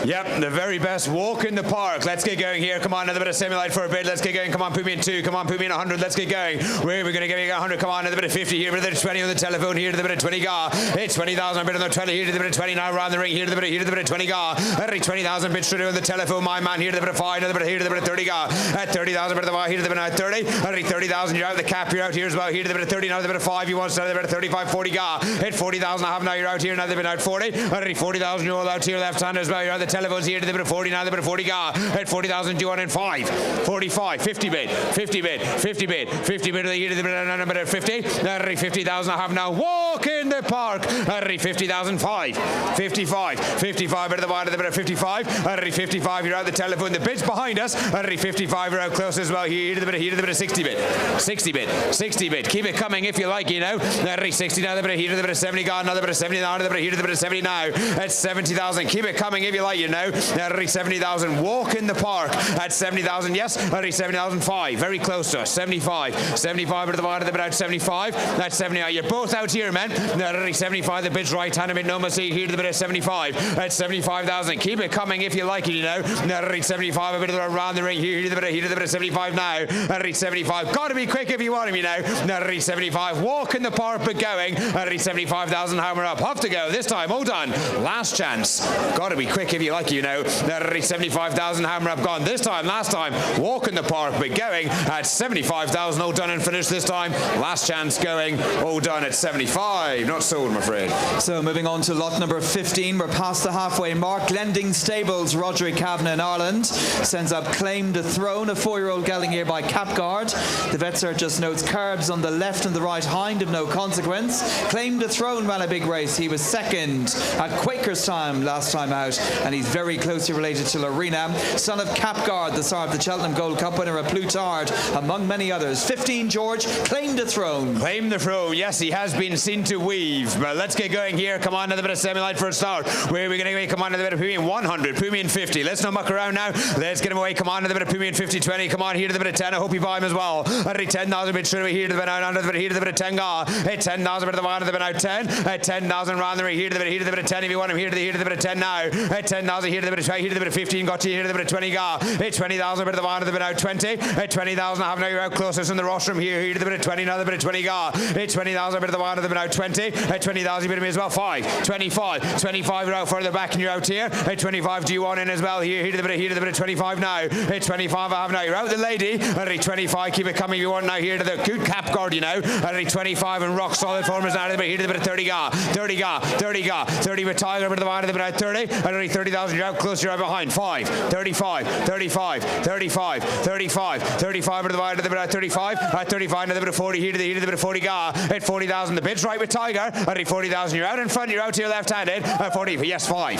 Yep, the very best Walk in the Park. Let's get going here. Come on, another bit of semi-light for a bit. Let's get going. Come on, put me in 2. Come on, put me in 100. Let's get going. We're going to give you 100. Come on, another bit of 50 here. Another 20 on the telephone here. To the bit of 20 gar. It's 20,000. A bit on the 20 here. To the bit of 20 now around the ring here. To the bit of 20 gar. Every 20,000 bit straight on the telephone. My man here. To the bit of 5. Another bit here. To the bit of 30 gar. At 30,000. Bit of the bar here. To the bit of 30. Every 30,000. You're out the cap. You're out here as well. Here to the bit of 30. Now to the bit of 5. You want to start. The bit of 35. 40 gar. Hit 40,000. I have now. You're out here. Now the bit out 40. Every 40,000. You're all out here left hand as well. You're on the telephones here. To the bit of 40. Now the bit of 40 gar. Hit 40,000. Do on in 5. 45. 50 bid. 50 bid. 50 bid. 50 bid of the year to the bit of 50. Every 50,000 I have now. Walk in the Park. Every 50,000. 5. 55. 55 bit of the wide of the bit of 55. Every 55. You're out the telephone. The bids behind us. Every 55. You're out close as well. Here to the bit of 60 bid. 60 bid. 60 bid. Keep it coming if you like, you know. Every 60 now. The bit of here to the bit of 70 gone. Another bit of 70 now. Another bit of here to the bit of 70 now. That's 70,000. Keep it coming if you like, you know. Every 70,000. Walk in the Park at 70,000. Yes. Every 70,005. Very close to us. 75. 75 bit of the wide of the bit out 75. That's 70 now. You're both out here, man. Every 75. The bid's right hand a bit. No mistake here to the bit of 75. That's 75,000. Keep it coming if you like it, you know. Every 75. A bit of the around the ring here to the bit of 75 now. Every 75. Got to be quick if you want him, you know. Every 75. Walk in the Park but going. Every 75,000 hammer up. Have to go this time. All done. Last chance. Got to be quick if you like, you know. Every 75,000 hammer up gone. This time. Last time. Walk in the Park but going at 75,000. All done and finished this time. Last chance going. All done at 75. Not sold, I'm afraid. So moving on to lot number 15. We're past the halfway mark. Glending Stables, Roderick Kavanagh in Ireland sends up Claim the Throne, a 4-year-old gelding here by Capguard. The vet sir just notes carbs on the left and the right hind of no consequence. Claim the Throne ran a big race. He was second at Quaker's time last time out, and he's very closely related to Lorena. Son of Capguard, the sire of the Cheltenham Gold Cup winner at Plutard, among many others. 15, George, Claim the Throne. Claim the Throne. Yes, he has been seen to weave. But let's get going here. Come on, another bit of semi-light for a start. Where are we going to go? Come on, another bit of Pumi in 100. Pumi in 50. Let's not muck around now. Let's get him away. Come on, another bit of Pumi in 50, 20. Come on, here to the bit of 10. I hope you buy him as well. Under 10,000 bit straight away here to the bit out. Under the bit here to the bit of 10 gar. Hit 10,000 bit of the one to the bit out 10. At 10,000 round the ring here to the bit of 10 if you want him here to the bit of 10 now. At 10,000 here to the bit of 20, here to the bit of 15. Got you here to the bit of 20 gar. Hit 20,000 bit of the one to the bit out 20. At 20,000 I have now you're out closest in the rostrum here to the bit of 20. Now the bit of 20 gar. Hit 20,000 bit of the one to the bit out 20. At 20,000 bit of me as well 5. 25. 25 you're out further back and you're out here. At 25 do you want in as well here to the bit of 25 now. At 25 I have now you're out the lady. At 25 keep it coming you want now here to the good cap guard you know. At 25 and rock solid formers now here to the bit of 30 gar. 30 gar. 30 gar. 30 with Tiger bit of the one to the bit out 30. At 30,000 you're out close you're out behind 5. 35. 35. 35. 35, 35, 35 to the wide, to the bit of 35, at 35, another bit of 40 here to the bit of 40 gar, at 40,000, the bid's right with Tiger, at 40,000, you're out in front, you're out to your left-handed, at 40, yes, 5.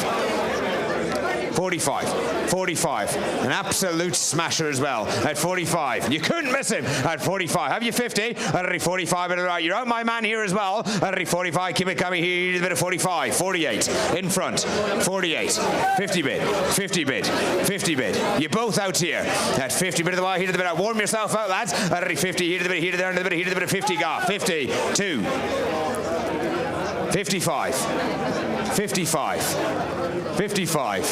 45, 45, an absolute smasher as well, at 45, you couldn't miss him, at 45, have you 50, at 45 to the right, you're out my man here as well, at 45, keep it coming here, a bit of 45, 48, in front, 48, 50 bid, 50 bid, 50 bid, you're both out here, at 50 bid of the wire, here to the bit, warm yourself out lads, at 50, here to the bit, here to there, here to the bit of 50 gar, 52, 55, 55, 55,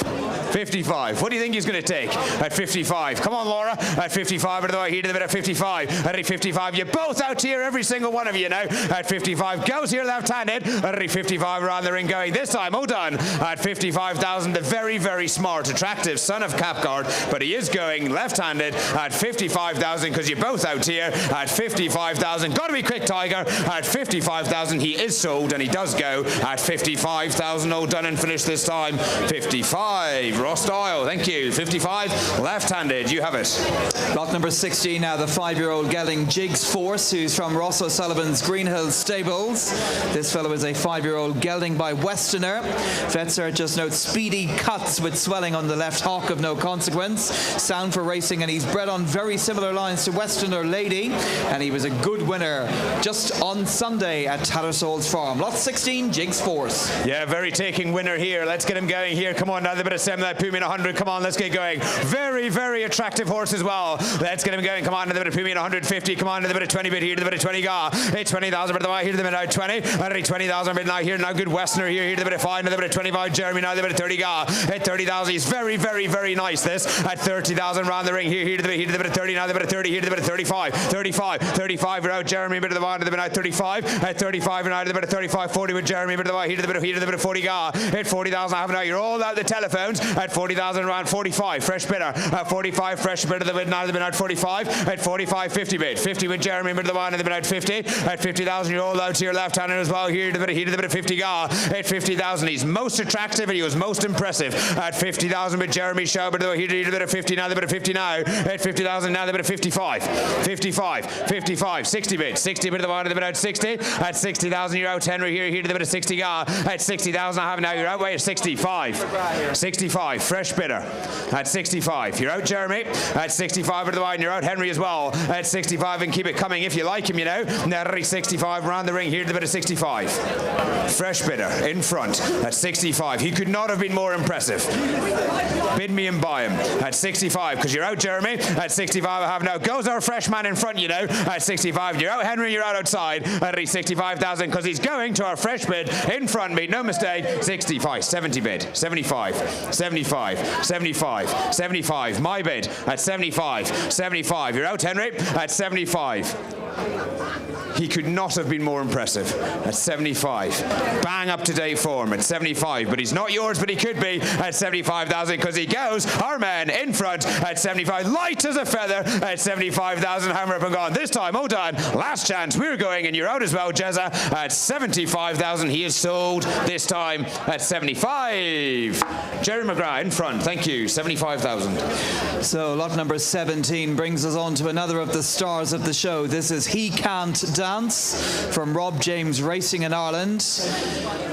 55. What do you think he's going to take at 55? Come on, Laura. At 55, by the way, here to the bit at 55. At 55, you're both out here, every single one of you now. At 55, goes here left-handed. At 55, around the ring going. This time, done. At 55,000, the very, very smart, attractive son of Capguard, but he is going left-handed at 55,000 because you're both out here at 55,000. Got to be quick, Tiger. At 55,000, he is sold, and he does go at 55,000. All done and finished this time. 55, Ross Doyle, thank you. 55, left-handed, you have it. Lot number 16 now, the 5-year-old gelding Jigs Force, who's from Ross O'Sullivan's Greenhill Stables. This fellow is a 5-year-old gelding by Westerner. Vetser just notes speedy cuts with swelling on the left hock of no consequence. Sound for racing, and he's bred on very similar lines to Westerner Lady, and he was a good winner just on Sunday at Tattersall's Farm. Lot 16, Jigs Force. Yeah, very taking winner here. Let's get him going here. Come on, another bit of 7, that Pumi in 100. Come on, let's get going. Very, very attractive horse as well. Let's get him going. Come on, another bit of Pumi in 150. Come on, another bit of 20 bid here to the bit of 20 gar. Hey, 20,000 bit of the way here to the bit of 20. Already 20,000 bit now here. Now good Westerner here to the bit of 5. Another bit of 25. Jeremy now the bit of 30 gar. At 30,000, he's very, very, very nice. This at 30,000 round the ring here to the bit of 30. Now the bit of 30 here to the bit of 35. 35, 35. You're out Jeremy bit of the wide to the bit of 35. At 35 and out to the bit of 35. 40 with Jeremy bit of the wide here to the bit of 40 gar. At 40,000, I have now. You're all out the telephones at 40,000 around 45. Fresh bidder at 45. Fresh bidder the bid now the bid at 45. At 45, 50 bid. 50 with Jeremy bid of the wide and the bid at 50. At 50,000, you're all out to your left-hander as well here to the bit of 50 gar. At 50,000, he's most attractive and he was most impressive. At 50,000 with Jeremy Shaw bid here to the bit of 50 now the bit of 50 now. At 50,000 now the bit of 55. 55, 55, 60 bid. 60 bid of the wide and the bid at 60. At 60,000, you're out Henry here to the bit of 60 gar. At 60,000, I have now. You're out way at 65. 65, fresh bidder at 65. You're out Jeremy at 65 to the wide, and you're out Henry as well at 65, and keep it coming if you like him, you know. Nearly 65 around the ring here to the bit of 65. Fresh bidder in front at 65. He could not have been more impressive. Bid me and buy him at 65 because you're out Jeremy at 65. I have now. Goes our fresh man in front, you know, at 65. You're out Henry, you're out outside at least 65,000 because he's going to our fresh bid in front. Made no mistake. 65, 70 bid, 75, 75, 75, 75. My bid at 75, 75. You're out Henry at 75. He could not have been more impressive at 75. Bang up to date form at 75, but he's not yours, but he could be at 75,000 because he goes, our man in front at 75, light as a feather at 75,000. Hammer up and gone. This time, done. Last chance, we're going, and you're out as well, Jezza, at 75,000. He is sold this time at 75. Jerry McGrath in front, thank you, 75,000. So lot number 17 brings us on to another of the stars of the show. This is He Can't Dance from Rob James Racing in Ireland.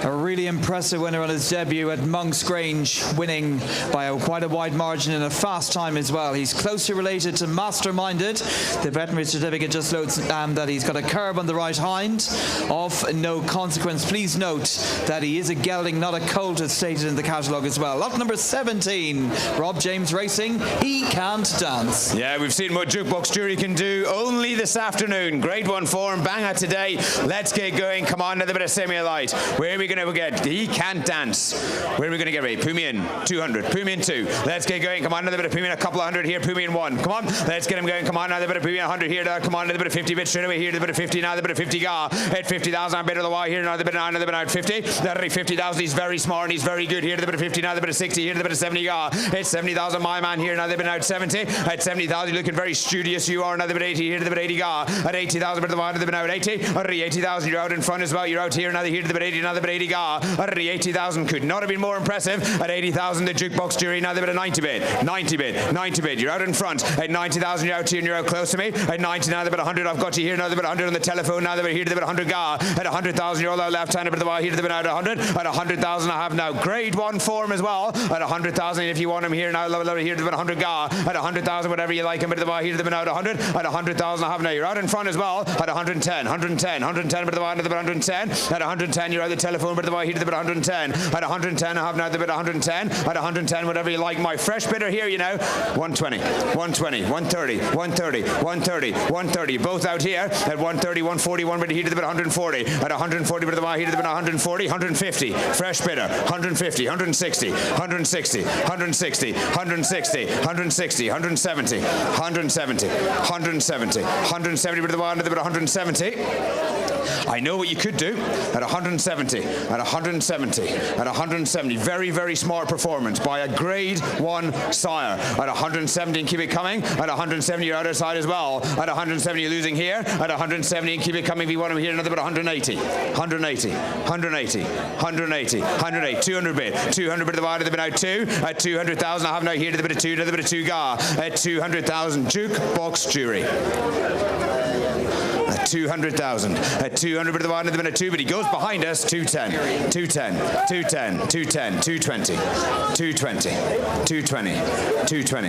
A really impressive winner on his debut at Monk's Grange, winning by quite a wide margin in a fast time as well. He's closely related to Masterminded. The veterinary certificate just notes that he's got a curb on the right hind of no consequence. Please note that he is a gelding, not a colt, as stated in the catalogue as well. Lot number 17, Rob James Racing, He Can't Dance. Yeah, we've seen what Jukebox Jury can do only this afternoon. Grade 1 form, banger today. Let's get going. Come on, another bit of semi-light. Where are we going to get? He Can't Dance. Where are we going to get ready? Pumi in 200. Pumi in 2. Let's get going. Come on, another bit of Pumi in a couple of hundred here. Pumi in 1. Come on, let's get him going. Come on, another bit of Pumi in 100 here. Come on, another bit of 50 bit straight away here. Another bit of 50. Now, another bit of 50 gar. At 50,000, I'm better the Y here. Another bit of 50. That'll be 50,000. He's very smart and he's very good here. Another bit of 50. Now, another bit of 60, here to the bit of 70 ga. It's 70,000, my man here, now they've been out 70. At 70,000, you're looking very studious, you are, now they've been 80, here to the bit 80 ga. At 80,000, bit of the wide, they've been out 80. At 80,000, you're out in front as well, you're out here, now they're here to the bit 80, now they've been 80 ga. At 80,000, could not have been more impressive. At 80,000, the Jukebox jury, now they've been a 90 bid, 90 bid, 90 bid, you're out in front. At 90,000, you're out here and you're out close to me. At 90, now they've been 100, I've got you here, now they've been 100 on the telephone, now they've been here, they've been 100 ga. At 100,000, you're all out left-handed, but the wide, here they've been out 100. At 100,000, I have now grade 1 form as well. At 100,000, if you want them here, now lower here, they've been 100 ga. At 100,000, whatever you like them, but the wide, here they've been out 100. At 100,000, I have now, you're out in front as well. At 110, 110, 110, but the wide, they've been 110. At 110, you're out the telephone, but the wide, here they've been 110. At 110, I have now the bit 110. At 110, whatever you like. My fresh bidder here, you know, 120, 120, 130, 130, 130, 130. Both out here at 130, 140, one bit here to the bit 140. At 140, but the wide, here to the bit 140, 150. Fresh bidder, 150, 160, 160, 160, 160, 160, 170, 170, 170, 170, but the wide, the bit 170. I know what you could do at 170, at 170, at 170. Very, very smart performance by a grade 1 sire. At 170 and keep it coming. At 170 you're out side as well. At 170 you're losing here. At 170 and keep it coming. If you want him here, another bit 180, 180, 180, 180, 180, 200 bid. 200 bid of the wide of the bit out 2. At 200,000 I have now here to the bit of 2, to the bit of 2 ga. At 200,000 Jukebox jury. 200,000. At 200 bit of the wide, another minute 2, but he goes behind us. 210, 210, 210, 210, 220, 220, 220, 220,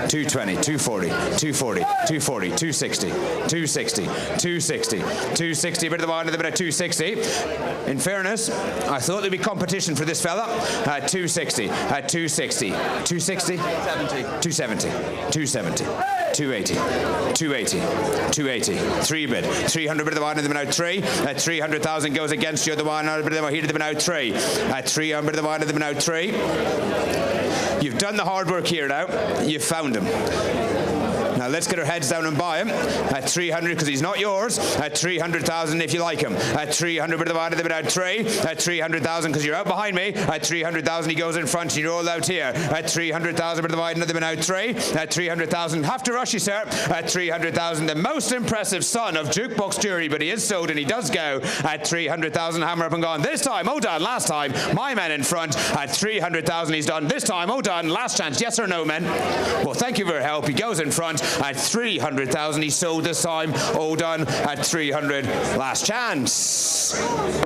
220, 240, 240, 240, 260, 260, 260, 260 bit of the wide, another minute 260. In fairness, I thought there'd be competition for this fella. At 260, at 260, 260, 270, 270. 280, 280, 280, 3 bid, 300 bid of the wide, and the out 3. At 300,000 goes against you, the wide, and bid of the here to the out 3. At 300 bid of the wide, and the out 3. You've done the hard work here now. You've found him. Now let's get our heads down and buy him at 300 because he's not yours. At 300,000 if you like him. At 300 bit of the wide of the bit out 3. At 300,000 because you're out behind me. At 300,000 he goes in front and you're all out here. At 300,000 bit of the wide of the bit out 3. At 300,000 have to rush you, sir. At 300,000 the most impressive son of Jukebox jury, but he is sold and he does go. At 300,000 hammer up and gone. This time, oh done. Last time, my man in front. At 300,000 he's done. This time, oh done. Last chance. Yes or no, men? Well, thank you for your help. He goes in front. At 300,000 he sold this time. All done at 300. Last chance.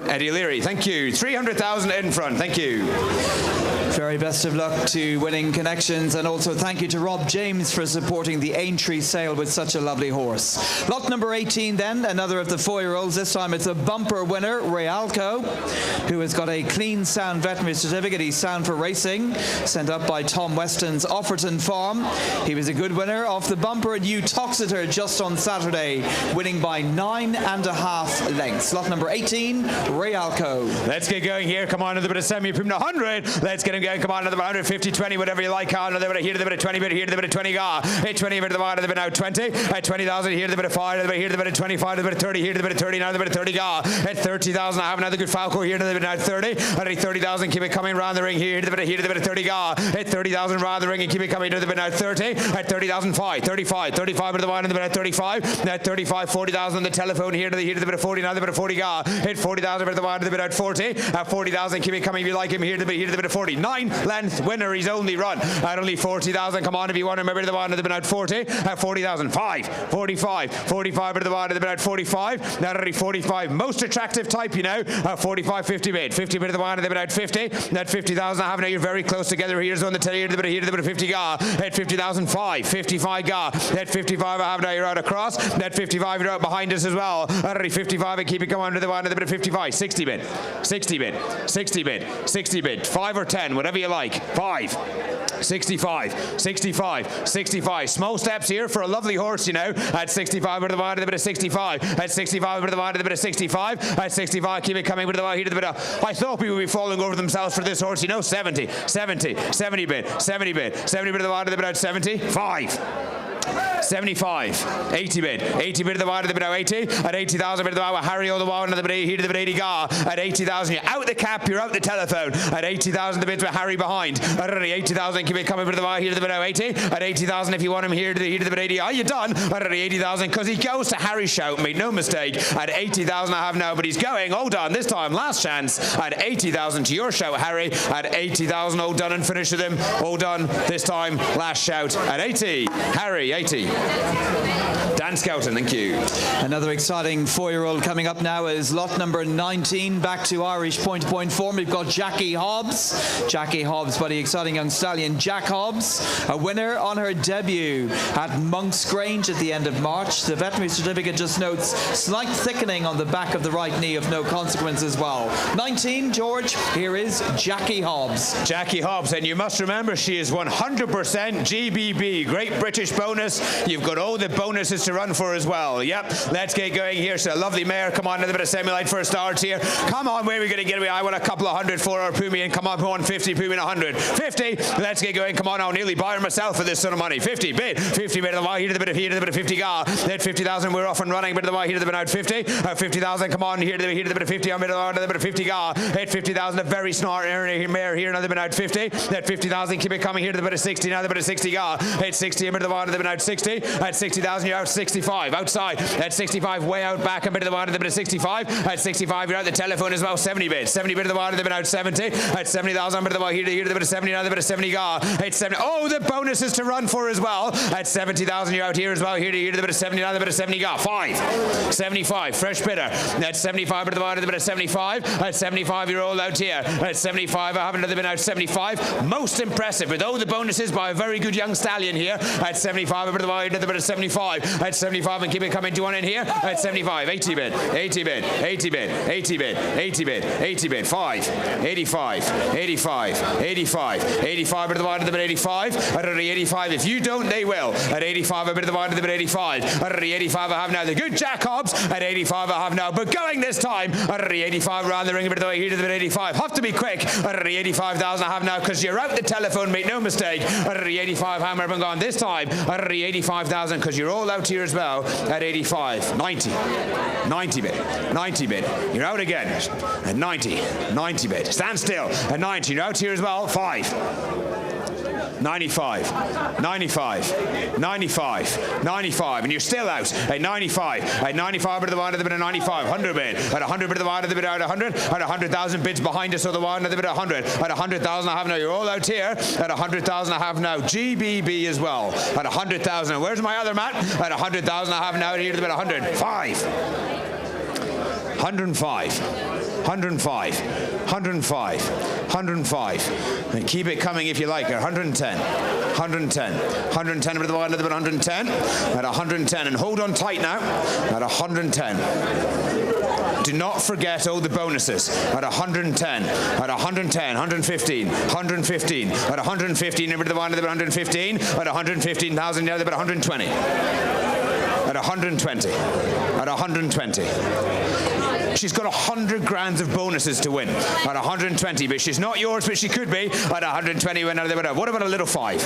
Eddie Leary, thank you. 300,000 in front. Thank you. Very best of luck to Winning Connections, and also thank you to Rob James for supporting the Aintree sale with such a lovely horse. Lot number 18 then, another of the 4-year-olds. This time it's a bumper winner, Alco, who has got a clean sound veterinary certificate. He's sound for racing, sent up by Tom Weston's Offerton Farm. He was a good winner off the bumper at Utoxeter just on Saturday, winning by 9.5 lengths. Lot number 18, Alco. Let's get going here. Come on, another bit of semi-prim 100. Let's get him going. Come on, another 150, 20, whatever you like. Another bit of here to the bit of 20, bit here to the bit of 20 ga. Hit 20 bit of the wide of the bit now 20. At 20,000 here to the bit of 5, here to the bit of 25, to the bit of 30, here to the bit of 30, now to the bit of 30 ga. At 30,000 I have another good Falco here to the bit of 30. At 30,000 keep it coming round the ring here to the bit of 30 ga. At 30,000 round the ring and keep it coming to the bit of 30. At 30,000 5, 35, 35 bit of the wide and the bit of 35. At 35, 40,000 on the telephone here to the bit of 40, now the bit of 40 ga. At 40,000 bit of the wide and the bit of 40. At 40,000 keep it coming if you like him here to the bit of 40. 9 length winner, he's only run at only 40,000. Come on if you want him, remember the one at the bit out 40. At 40,000 5, 45, 45 bit of the wide at the bit out 45. Now only 45, most attractive type, you know. At 45, 50 bit, 50 bit of the wide at the bit out 50. At 50,000 I have now, you're very close together. Here's on the tail here to the bit of 50 ga. At 50,000 5, 55 ga. At 55 I have now, you're out across. At 55 you're out behind us as well. At only 55 and keep it going to the wide at the bit of 55. 60 bit, 60 bit, 60 bit, 60 bit, 5 or 10, whatever you like. 5, 65, 65, 65. Small steps here for a lovely horse, you know. At 65 with the wide of the bit of 65. At 65 with the wide of the bit of 65. At 65 keep it coming with the wide here to the bit of. I thought people would be falling over themselves for this horse, you know. 70, 70, 70 bit, 70 bit, 70 bit of the wide of the bit of 70. 5. 75, 80 bid. 80 bid of the wide of the bid now 80. At 80,000 bid of the wide with Harry all the wide another bid here to the bid 80 gar. At 80,000 you're out the cap, you're out the telephone. At 80,000 the bids with Harry behind. At 80,000 keep it coming bid of the wide here to the bid now 80. At 80,000 if you want him here to the bid 80. Are you done? At 80,000 because he goes to Harry shout, made no mistake. At 80,000 I have now, but he's going. All done this time, last chance. At 80,000 to your shout, Harry. At 80,000 all done and finish with him. All done this time, last shout. At 80, Harry 80. Dan Skelton, thank you. Another exciting 4-year-old coming up now is lot number 19, back to Irish point-to-point form. We've got Jackie Hobbs. Jackie Hobbs by the exciting young stallion Jack Hobbs, a winner on her debut at Monk's Grange at the end of March. The veterinary certificate just notes slight thickening on the back of the right knee of no consequence as well. 19, George, here is Jackie Hobbs. Jackie Hobbs, and you must remember she is 100% GBB, Great British Bonus. You've got all the bonuses to run for as well. Yep, let's get going here. So a lovely mare. Come on, another bit of semi-light for a start here. Come on, where are we going to get away? I want a couple of hundred for our Pumi, and come on, 150, Pumi 100. 50, let's get going. Come on, I'll nearly buy her myself for this sort of money. 50 bid, 50 bid of the wire, here to the bit of here to the bit of 50 gar. Then 50,000, we're off and running. Bit of the wire, here to the bit out 50. 50,000, come on, here to the bit of 50 on bit of the bit of 50 gar. Hit 50,000, a very smart mare here, another bit out 50. Then 50,000, keep it coming here to the bit of 60. Now the bit of 60 gar. Hit 60, a bit of the wire, the bit out 60. At 60,000, you're out 65 outside. At 65, way out back, a bit of the wire, the bit of 65. At 65, you're out the telephone as well. 70 bid, 70 bid of the wire, the bit out 70. At 70,000, bit of the wire, here to the bit of 70. Now the bit of 70 gar. Hit 70. Oh, the bonuses to run for as well. At 70,000, you're out here as well. Here to the bit of 70. Now the bit of 70 gar. 5, 75, fresh bidder. At 75, bit of the wire, the bit of 75. At 75, you're all out here. At 75, I have another bit out 75. Most impressive with all the bonuses by a very good young stallion here. At 75, a bit of the wire, another bit of 75. At 75, and keep it coming. Do you want in here? At 75, 80 bid, 80 bid, 80 bid, 80 bid, 80 bid, 80 bid, 5, 85, 85, 85, 85, bit of the wire, another bit 85. At 85, if you don't, they will. At 85, a bit of the wire, another bit 85. At 85, I have now the good Jack Hobbs. At 85, I have now, but going this time. At 85, around the ring, a bit of the way here to the bit 85. Have to be quick. At 85,000, I have now, because you're out the telephone, make no mistake. At 85, hammer up and gone this time. At 85,000, because you're all out here as well. At 85, 90, 90 bid, 90 bid. You're out again. At 90, 90 bid. Stand still. At 90, you're out here as well. 5. 95, 95, 95, 95, and you're still out at 95. At 95, bit of the wide, a bit of 95, 100 bid. At 100, bit of the wide, a bit out 100. At 100,000 bids behind us, or the wide, another bit of 100. At 100,000, I have now. You're all out here. At 100,000, I have now GBB as well. At 100,000, where's my other mat? At 100,000, I have now here to the bit 100. 5, 105. 105, 105, 105, and keep it coming if you like. 110, 110, 110, bit of the wide, a little bit 110, at 110, and hold on tight now, at 110. Do not forget all the bonuses. At 110, at 110, 115, 115, at 115, bit of the wide, a little bit 115, at 115,000, now a bit 120, at 120, at 120. She's got 100 grand of bonuses to win at 120, but she's not yours, but she could be at 120. What about a little 5?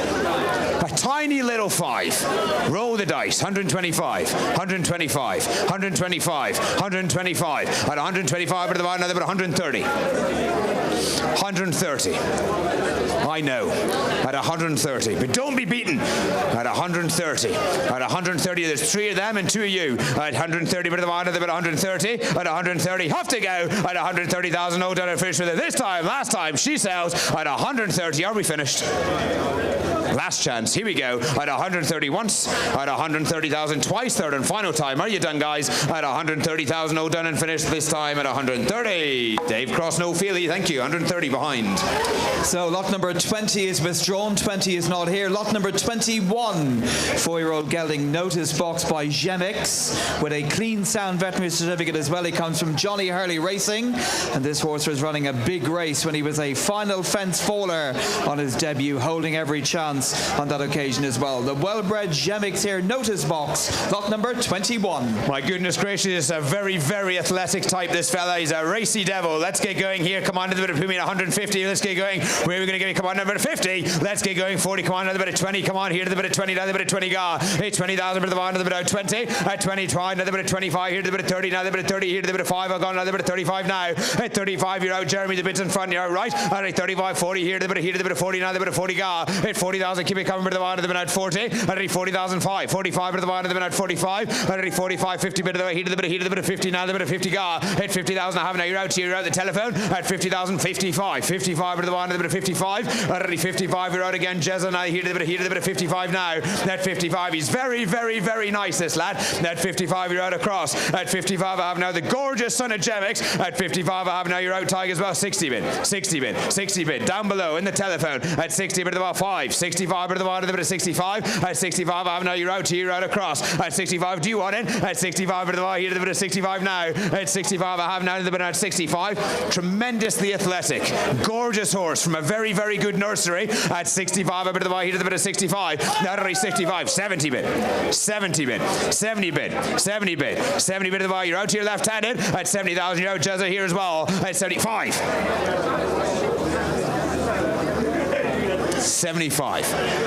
A tiny little 5. Roll the dice. 125, 125, 125, 125. At 125, but another bit 130. 130. I know. At 130. But don't be beaten. At 130. At 130, there's 3 of them and 2 of you. At 130, but another bit 130. At 130, have to go. At 130,000, no doubt finish with it. This time, last time, she sells at 130. Are we finished? Last chance. Here we go. At 130 once. At 130,000 twice. Third and final time. Are you done, guys? At 130,000, all done and finished. This time at 130. Dave Cross, no feely. Thank you. 130 behind. So lot number 20 is withdrawn. 20 is not here. Lot number 21. 4-year-old gelding Notice Box by Jemix with a clean sound veterinary certificate as well. He comes from Johnny Hurley Racing, and this horse was running a big race when he was a final fence faller on his debut, holding every chance. chance on that occasion as well. The well-bred Jemix here, notice box, lot number 21. My goodness gracious, a very, very athletic type, this fella. He's a racy devil. Let's get going here. Come on, a bit of Pumi, 150. Let's get going. Where are we going to get it? Come on, another 50. Let's get going. 40. Come on, another bit of 20. Come on, here to the bit of 20. Another bit of 20. Hey, 20,000. Bit of the bar, another bit of 20. At 20, try another bit of 25. Here to the bit of 30. Another bit of 30. Here to the bit of 5. I've got another bit of 35 now. At 35, you're out, Jeremy. The bit's in front. You're out right. All right, 35, 40. Here to the bit of 40. Another bit of 40. At 40,000. Keep it coming. Bit of the bar, another bit at 40. Already 40,005. 45. Bit of the bar, another bit at 45. Already 45, 50. Bit of the way. Here to the bit of 50. Now the bit of 50. At 50,000. I have now. You're out here. You're out the telephone. At 50,000. 55. 55. Bit of the bar, another bit of 55. Already 55. You're out again. Jezza now. Here to the bit of 55 now. At 55. He's very, very, very nice, this lad. At 55. You're out across. At 55. I have now the gorgeous son of Jemix. At 55. I have now. You're out Tiger as well. 60 bit. 60 bit. 60 bit. Down below in the telephone. At 60 bit of the bar 5. 65 bit of the bar, another bit of 65. At 65. I have now. You're out here. You're out across. At 65. Do you want it? At 65 bit of the bar. Here to the bit of 65 now. At 65. I have now the bit at 65. Tremendously athletic. Gorgeous horse from a very, very good nursery. At 65. A bit of the bar. Here to the bit of 65. Now already 65. 70 bit. 70 bit. 70 bit. 70 bit. 70 bit of the bar. You're out here left-handed. At 70,000. You're out Jezza here as well. At 75. 75,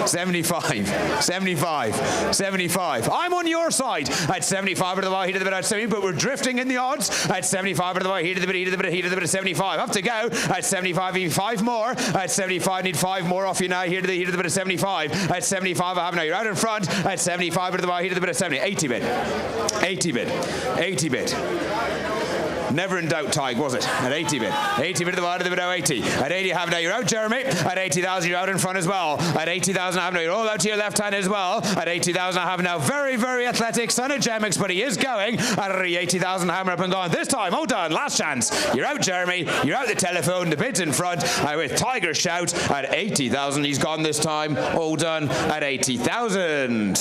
75, 75, 75. I'm on your side at 75 bit of the bar, here to the bit at 70, but we're drifting in the odds at 75 bit of the bar, here to the bit of 75. Up to go at 75, need 5 more. At 75, need 5 more off you now, here to the bit of 75. At 75, I have now. You're out in front at 75 bit of the bar, here to the bit of 70. 80 bit. 80 bit. 80 bit. Never in doubt, Tig, was it? At 80 bit. 80 bit of the bar to the bit of 80. At 80, I have now. You're out, Jeremy. At 80,000, you're out in front as well. At 80,000, I have now. You're all out to your left hand as well. At 80,000, I have now. Very, very athletic son of Jemix, but he is going. At 80,000, hammer up and gone. This time, hold on, last chance. You're out, Jeremy. You're out the telephone. The bid's in front. With Tiger shout at 80,000. He's gone this time. All done at 80,000.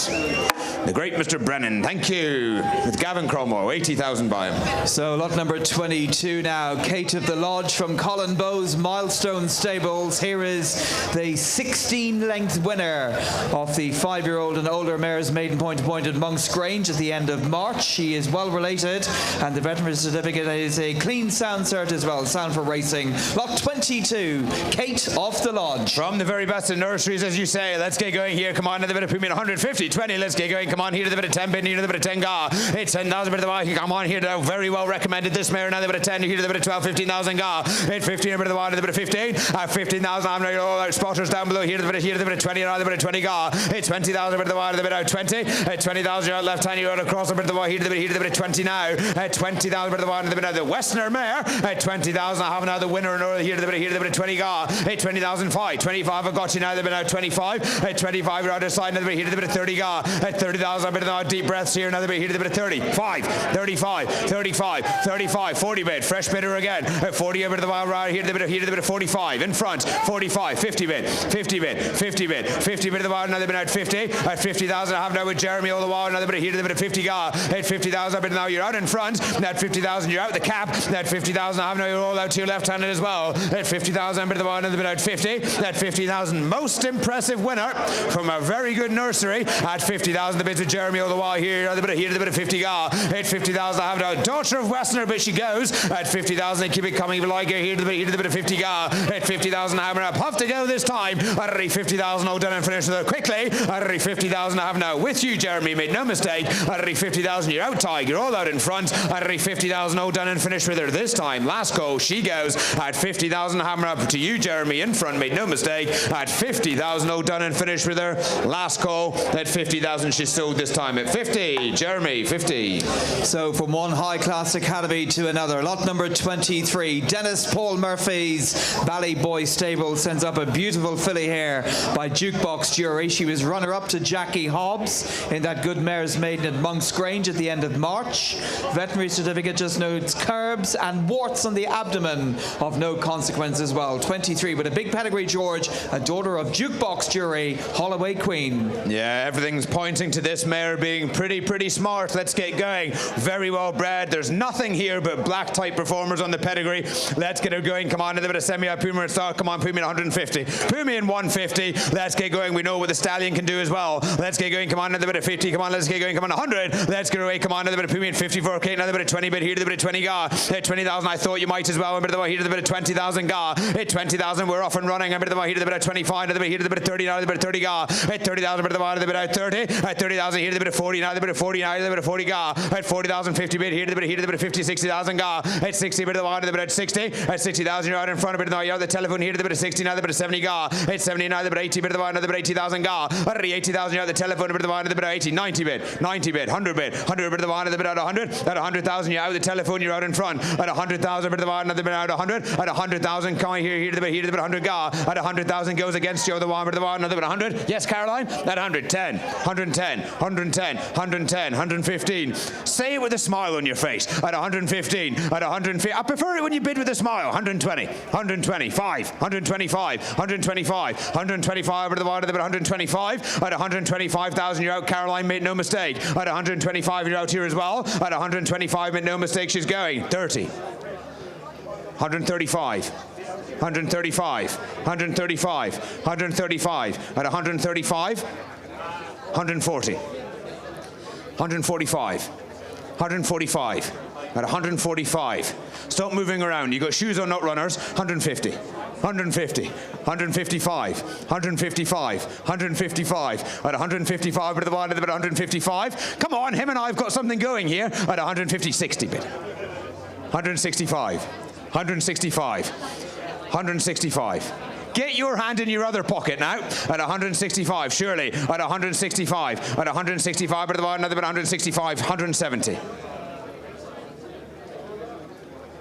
The great Mr. Brennan. Thank you. With Gavin Cromwell. 80,000 by him. So lot number 22 now. Kate of the Lodge from Colin Bowes Milestone Stables. Here is the 16-length winner of the 5-year-old and older mare's maiden point appointed Monk's Grange at the end of March. She is well related, and the veterinary certificate is a clean sound cert as well. Sound for racing. Lot 22, Kate of the Lodge. From the very best of nurseries, as you say. Let's get going here. Come on, another bit of premium. 150, 20. Let's get going. Come on, here to the bit of 10 bit, here to the bit of 10 ga. It's 10,000 bit of the bar. Come on here to very well recommended this mare. Another bit of 10, here to the bit of 12, 15,000 ga. At 15, a bit of the bar, another bit of 15. At 15,000, I'm now all out spotters down below. Here to the bit of 20, another bit of 20 ga. At 20,000, a bit of the bar, another bit of 20. At 20,000, you're out left hand, you're out across a bit of the bar. Here to the bit of 20 now. At 20,000, a bit of the bar, another bit of the Westerner mare. At 20,000, I have now the winner, and here to the bit of 20 ga. At 20,005, 25, I've got you now. The bit of 25. At 25, you're out of side, another bit here to the bit of 30 ga. At 30,000, a bit of deep breaths here, another bit here to the bit of 35, 35, 35, 35, 40 bit, fresh bidder again. At 40, a bit of the bar right here to the bit of 45 in front, 45, 50 bit, 50 bit, 50 bit, 50 bit of the bar, another bit at 50. At 50,000, I have now with Jeremy all the while, another bit here to the bit of 50 ga. At 50,000, a bit now you're out in front. At 50,000, you're out the cap. At 50,000, I have now you're all out to your left-handed as well. At 50,000, a bit of the bar, another bit at 50. At 50,000, most impressive winner from a very good nursery. At 50,000, the bit of Jeremy all the while here, another bit here to the bit of 50 ga. At 50,000, I have now daughter of Westerner, but she goes. At 50,000, they keep it coming like here to the bit of 50 ga. At 50,000, hammer up. Have to go this time. At 50,000, all done and finished with her quickly. At 50,000, I have now with you, Jeremy. Made no mistake. At 50,000, you're out, Tig. You're all out in front. At 50,000, all done and finished with her this time. Last go, she goes. At 50,000, hammer up to you, Jeremy, in front. Made no mistake. At 50,000, all done and finished with her. Last call. At 50,000, she sold this time. At 50, Jeremy, 50. So from one high-class academy to another, lot number 23, Dennis Paul Murphy's Ballyboy Stable sends up a beautiful filly here by Jukebox Jury. She was runner-up to Jackie Hobbs in that good mare's maiden at Monk's Grange at the end of March. Veterinary certificate just notes curbs and warts on the abdomen of no consequence as well. 23 with a big pedigree, George, a daughter of Jukebox Jury, Holloway Queen. Yeah, everything's pointing to this mare being pretty smart. Let's get going. Very well bred. There's nothing here but black type performers on the pedigree. Let's get her going. Come on, a little bit of semi Puma and Star. Come on, Puma in 150. Puma in 150. Let's get going. We know what the stallion can do as well. Let's get going. Come on, a little bit of 50. Come on, let's get going. Come on, 100. Let's get away. Come on, a little bit of Puma in 54k. Another bit of 20 bit here. A little bit of 20 ga. Hit 20,000. I thought you might as well. A bit of the way here. A little bit of 20,000 ga. Hit 20,000. We're off and running. A bit of the way here. A little bit of 25. Another bit here. A little bit of 30. Now a little bit of 30 ga. Hit 30,000. A bit of the way. A little bit of 30. At 30,000 here. A little bit of 40. Now a little bit of 40. Now a little bit of 40 ga. At 40,000. 50 bit here. A little bit of here. A little bit of 50. 60,000 ga. At 60. A bit of the way. A little bit at 60. At 60,000. You're out in front. A bit of the way. You're out the telephone here. A little bit of 60. Now a little bit of 70 ga. At 70. Now a little bit of 80. A bit of the way. Another bit of 80,000 ga. At 80,000. You're out the telephone. A bit of the way. Another bit of 80. 90 bit. 90 bit. 100 bit. 100 bit of the way. Another bit at 100. At 100,000. You're out the telephone. You're out in front. At 100,000. Bit of the way. Another bit at 100. At 100,000. Come here. Here to the bit. Here to the bit. 100 ga. At 100,000 goes against you. The one. Bit of the way. Another bit 100. Yes, Caroline. At 110. 110. 110. 110. 115. Say it with a smile on your face. At 115. At 150. I prefer it when you bid with a smile. 120. 125. 125. 125. 125. Bit of the way. Another bit 125. At 125,000. You're out. Caroline, make no mistake. At 125. You're out here as well. At 125. Make no mistake. She's going. 30. 135. 135. 135. 135. At 135. 140. 145. 145. At 145. Stop moving around. You got shoes on, not runners. 150. 150. 155. 155. 155. At 155. Bit of the wide, bit 155. Come on, him and I have got something going here. At 150. 60 bit. 165. 165. 165. Get your hand in your other pocket now. At 165, surely. At 165. At 165, bit of the wide, another bit 165. 170.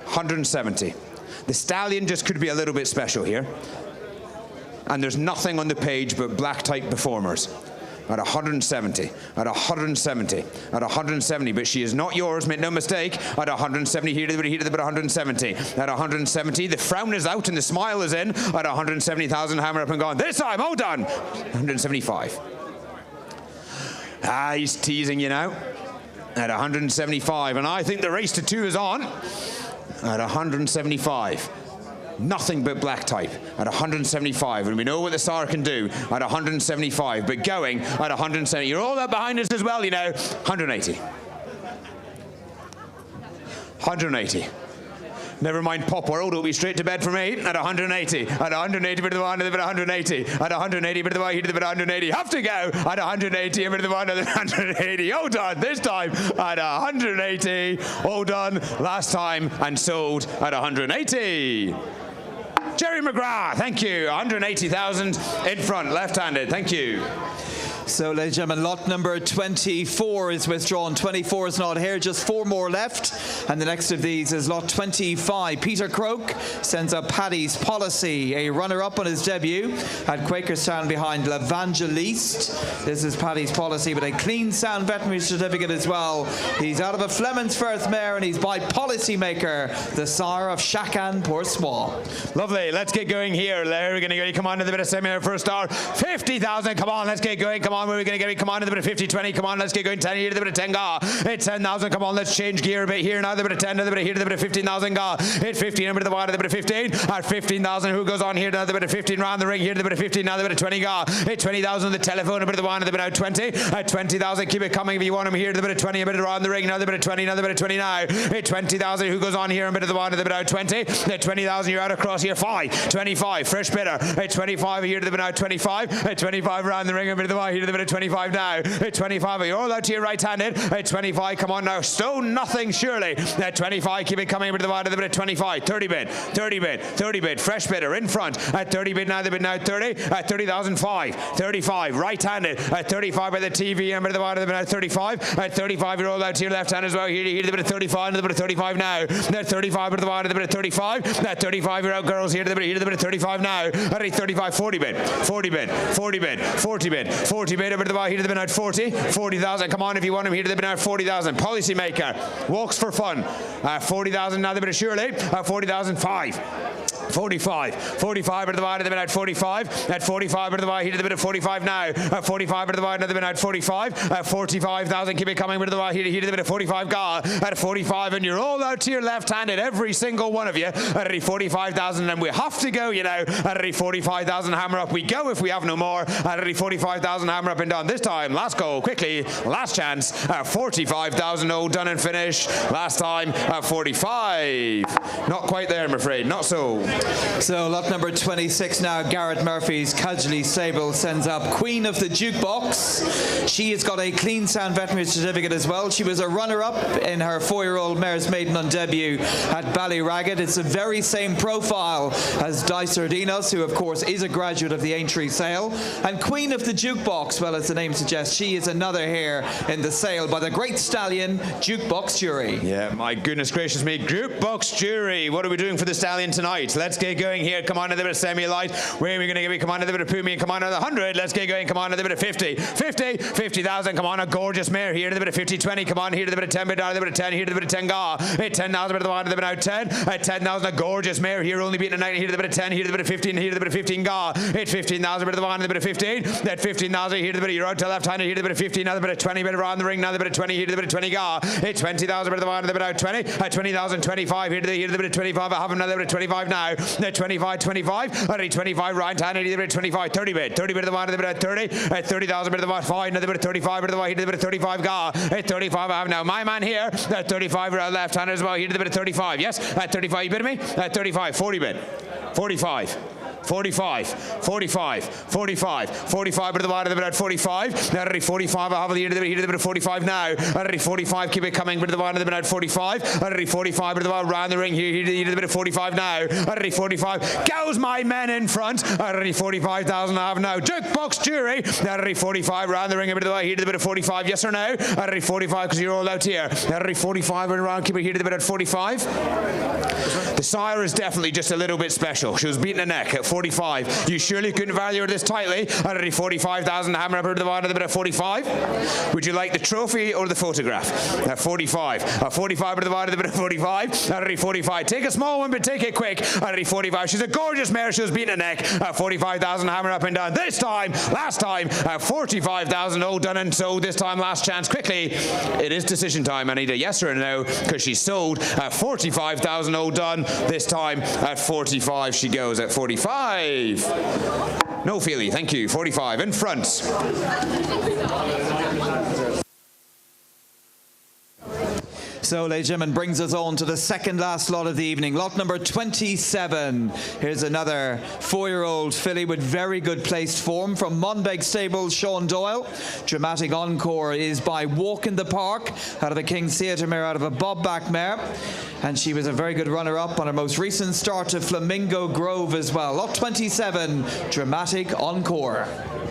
170. The stallion just could be a little bit special here. And there's nothing on the page but black type performers. At 170, at 170, at 170, but she is not yours, make no mistake. At 170, here to the bit, 170. At 170, the frown is out and the smile is in. At 170,000, hammer up and gone. This time, all done. 175. Ah, he's teasing you now. At 175, and I think the race to 2 is on. At 175. Nothing but black type at 175, and we know what the Star can do at 175, but going at 170. You're all up behind us as well, you know. 180. 180. Never mind Pop World, it'll be straight to bed for me at 180. At 180, bit of the one, bit of 180. At 180, bit of the way, bit of 180. Have to go at 180, a bit of the one, 180. All done this time at 180. All done last time and sold at 180. Jerry McGrath, thank you. 180,000 in front, left-handed. Thank you. So, ladies and gentlemen, lot number 24 is withdrawn. 24 is not here, just 4 more left. And the next of these is lot 25. Peter Croak sends up Paddy's Policy, a runner-up on his debut at Quakerstown behind Evangelist. This is Paddy's Policy with a clean sound veterinary certificate as well. He's out of a Flemonsfirth mare and he's by Policymaker, the sire of Shakan Poursois. Lovely, let's get going here. We're going to go, come on to the bit of semi for a star. 50,000, come on, let's get going. Come on, where are we going to get it? Come on to the bit of 50, 20. Come on, let's get going. 10 here to the bit of 10 ga. Hit 10,000. Come on, let's change gear a bit here. Now the bit of 10 to the bit of here to the bit of 15,000 ga. Hit 15, a bit of the wide, a bit of 15. At 15,000, who goes on here to the bit of 15 round the ring here to the bit of 15. Now the bit of 20 ga. Hit 20,000 on the telephone, a bit of the wide, a bit of 20. At 20,000, keep it coming if you want him here to the bit of 20, a bit of around the ring. Now the bit of 20, another bit of 20 now. Hit 20,000, who goes on here, a bit of the wide, a bit of 20. Hit 20,000, you're out across here. 5, 25, fresh bidder. Hit 25 here to the bit of 25. Hit 25 around the ring, a bit of the wide here to the bit of 25 now. At 25, you're all out to your right-handed. At 25, come on now. Stone nothing, surely. At 25, keep it coming over to the wide of the bit at 25. 30 bid, 30 bid, 30 bid. Fresh bidder in front. At 30 bid now, the bid now 30. At 30,005. 35, right-handed. At 35 by the TV, and by the wide of the bid at 35. At 35, you're all out to your left hand as well. Here to the bit of 35, and the bit of 35 now. At 35, by the wide of the bit at 35. At 35, you're out, girls. Here to the bit of 35 now. At 35, 40 bid, 40 bid, 40 bid, 40 bid, 40 bid. Over to the wide, here to the bit at 40. 40,000. Come on, if you want him here to the bit at 40,000. Policymaker walks for fun. 40,000 now the bit of Shirley. 40,005. 45. 45 at the wide of the minute, 45. At 45 at the wide, here to the bit of 45 now. At 45 at the wide, another minute, 45. At 45,000, keep it coming with the wide, here to the bit of 45 ga. At 45, and you're all out to your left-handed, every single one of you. At 45,000, and we have to go, you know. At 45,000, hammer up we go if we have no more. At 45,000, hammer up and done. This time, last goal, quickly, last chance. 45,000, oh, done and finished. Last time, 45. Not quite there, I'm afraid, not so. So lot number 26 now, Garrett Murphy's Casually Sable sends up Queen of the Jukebox. She has got a clean sound veterinary certificate as well. She was a runner-up in her 4-year-old mare's maiden on debut at Ballyragged. It's the very same profile as Dicer Dinos, who of course is a graduate of the Aintree sale. And Queen of the Jukebox, well, as the name suggests, she is another here in the sale by the great stallion Jukebox Jury. Yeah, my goodness gracious me. Jukebox Jury, what are we doing for the stallion tonight? Let's get going here. Come on, a bit of semi-light. Where are we going to give it? Come on, a bit of Pumi. Come on, another 100. Let's get going. Come on, a bit of 50. 50. 50,000. Come on, a gorgeous mare here. A bit of 50. 20. Come on, here to the bit of 10. Bit down, a bit of 10. Here to the bit of 10. Ga. 10,000. Bit of the one. A bit out 10. At 10,000. A gorgeous mare here. Only beating a 9. Here to the bit of 10. Here to the bit of 15. Here to the bit of 15. Ga. 15,000. Bit of the one. A bit of 15. At 15,000. Here to the bit of, you're out to left hand. Here to the bit of 15. Another bit of 20. Bit around the ring. Another bit of 20. Here to the bit of 20. Ga. 20,000. Bit of the one. A bit out 20. At 20,000. 25. Here to the bit of 25. I have another bit of 25 now. 25. 25. Only 25. Right hand. Here to the bit of 25. 30 bit. 30 bit of the one. A bit of 30. At 30,000. Bit of the one. 5. Another bit of 35. Bit of the one. Here to the bit of 35. Ga. At 35. I have now my man here. At 35. Right left hand as well. Here to the bit of 35. Yes. At 35. You bit me. At 35. 40 bit. 45. 45, 45, 45, 45, bit of the wide of the bit at 45. Now, 45, I have here to the bit of 45 now. 45, keep it coming, bit of the wide of the bit at 45. 45, bit of the wide round the ring here to the bit of 45 now. 45, goes my men in front. 45,000 I have now. Jukebox Jury. 45, round the ring, a bit of the wide here to the bit of 45, yes or no? 45, because you're all out here. 45 and around, keep it here to the bit at 45. The sire is definitely just a little bit special. She was beating the neck at 45. You surely couldn't value her this tightly. 45,000 hammer up her to the one of the bit of 45. Would you like the trophy or the photograph? At 45. 45 to the one of the bit of 45. 45. Take a small one, but take it quick. 45. She's a gorgeous mare. She was beating the neck. 45,000 hammer up and down. This time, last time, 45,000 all done and sold. This time, last chance. Quickly, it is decision time. I need a yes or a no because she's sold at 45,000 all done. This time at 45 she goes at 45. No feelie, thank you. 45 in front. So, ladies and gentlemen, brings us on to the second last lot of the evening. Lot number 27. Here's another 4-year-old filly with very good placed form from Monbeg Stables, Sean Doyle. Dramatic Encore is by Walk in the Park, out of a King's Theatre mare, out of a Bobback mare. And she was a very good runner-up on her most recent start to Flamingo Grove as well. Lot 27, Dramatic Encore.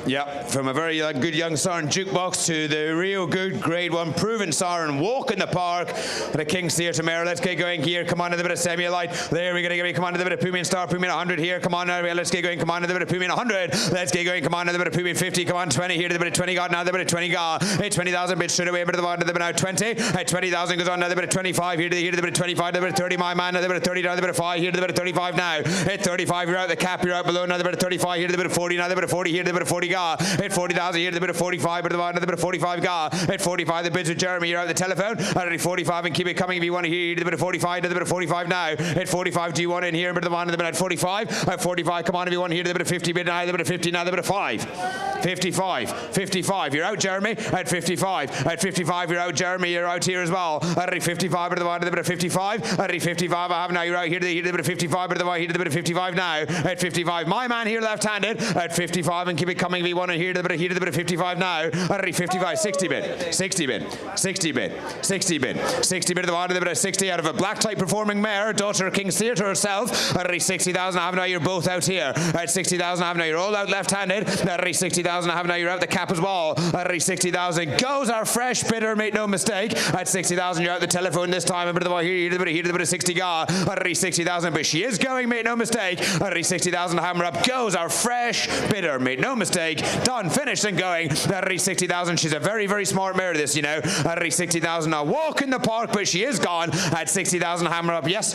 Yeah, from a very good young siren Jukebox to the real good grade 1 proven siren Walk in the Park at a King's Theatre mare. Let's get going here. Come on to the bit of semi-light. There we're going to come on to the bit of Pumi and Star. Pumi 100 here. Come on now. Let's get going. Come on to the bit of Pumi 100. Let's get going. Come on to the bit of Pumi 50. Come on 20 here to the bit of 20. Got now the bit of 20 got. 20,000 bit straight away. Bit of the one to the bit now 20. 20,000 goes on now the bit of 25 here to the bit of 25 to the bit of 30. My man now the bit of 30 down the bit of 5 here to the bit of 35 now. At 35 you're out the cap. You're out below now the bit of 35 here to the bit of 40. Now the bit of 40 here to the bit of 40 got. At 40,000 here to the bit of 45. Bit of the one to the bit of 45 got. At 45 the bids with Jeremy. You're out the telephone. At 45 and keep it coming if you want to hear to the bit of 45 to the bit of 45 now. At 45 do you want in here? Bit of the one to the bit at 45. At 45 come on if you want here to the bit of 50. Bit now the bit of 50 now the bit of 5. 55. 55 you're out Jeremy. At 55. At 55 you're out Jeremy. You're out here as well. At 55 bit of the one to the bit of 55. At 55 I have now you're out here to the bit of 55 bit of the one here to the bit of 55 now. At 55 my man here left-handed. At 55 and keep it coming if you want to hear to the bit of 55 now. At 55 60 bit. 60 bit. 60 bit. 60 bit. 60 bit of the one to the bit of 60 out of a black type performing mare, daughter of King's Theatre herself. At 60,000 I have now you're both out here. At 60,000 I have now you're all out left-handed. At 60,000 60,000 I have now. You're out the cap as well. At 60,000 goes our fresh bidder, make no mistake. At 60,000 you're out the telephone this time. A bit of the ball here, a bit of 60 gar. At 60,000, but she is going, make no mistake. At 60,000 hammer up goes our fresh bidder, make no mistake. Done, finished and going. At 60,000, she's a very, very smart mare, this, you know. At 60,000 now walk in the park, but she is gone. At 60,000 hammer up, yes.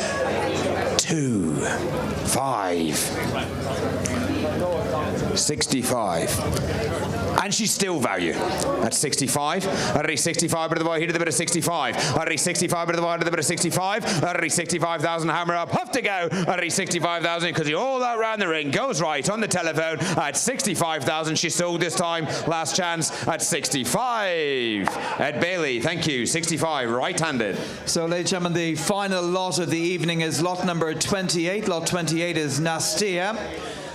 2, 5, 65. And she's still value. At 65. At 65, bit of the boy, here to the bit of 65. At 65, bit of the boy, to the bit of 65. At 65,000 hammer up. Have to go. At 65,000 because he all out round the ring. Goes right on the telephone. At 65,000 she sold this time. Last chance at 65. Ed Bailey, thank you. 65, right-handed. So, ladies and gentlemen, the final lot of the evening is lot number 28. Lot 28 is Nastia.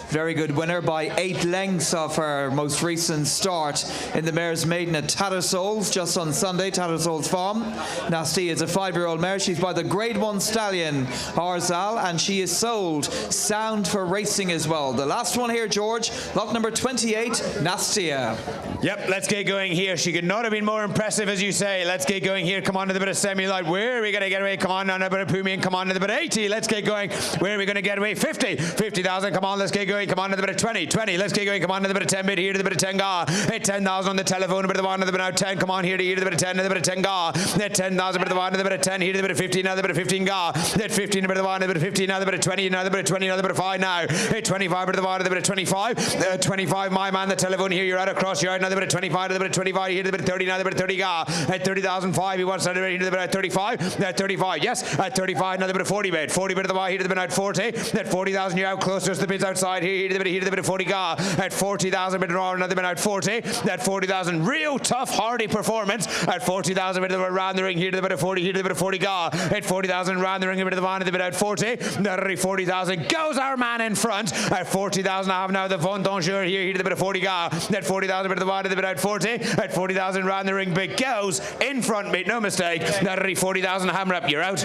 Very good winner by 8 lengths of her most recent start in the Mare's Maiden at Tattersalls just on Sunday, Tattersalls Farm. Nasty is a 5-year-old mare. She's by the Grade 1 stallion, Arzal, and she is sold sound for racing as well. The last one here, George, lot number 28, Nastia. Yep, let's get going here. She could not have been more impressive, as you say. Let's get going here. Come on to the bit of semi-light. Where are we going to get away? Come on, a bit of Pumian. Come on to the bit of 80. Let's get going. Where are we going to get away? 50. 50,000. Come on, let's get going. Come on to the bit of 20. 20. Let's get going. Come on to the bit of 10 bid here to the bit of 10 gar. Hit 10,000 on the telephone. A bit of the one to the bit of 10. Come on here to the bit of 10 to the bit of 10 gar. Hit 10,000. Bit of the one to the bit of 10 here to the bit of 15. Now the bit of 15 gar. Hit 15. A bit of the one to the bit of 15. Now the bit of 20. Now the bit of 20. Now the bit of 5 now. Hit 25. Bit of the one to the bit of 25. 25. My man, the telephone here. You're out across. You're out. Now the bit of 25 to the bit of 25 here to the bit of 30. Now the bit of 30 gar. At 30,005. He wants to here to the bit of 35. At 35. Yes. At 35. Now the bit of 40 bid. 40 bit of the Y here to the bit of 40. At 40,000. You're out closer to the bids outside here to the bit of 40 gar. At 40,000 bit of another bit out 40. At 40,000. Real tough, hardy performance. At 40,000 bit of around the ring here to the bit of 40. Here to the bit of 40 gar. At 40,000 round the ring a bit of the van to the bit out 40. At 40,000 goes our man in front. At 40,000 I have now the Vendanger here to the bit of 40 gar. At 40,000 bit of the van to the bit out 40. At 40,000 round the ring big goes in front, mate, no mistake. At 40,000 hammer up, you're out.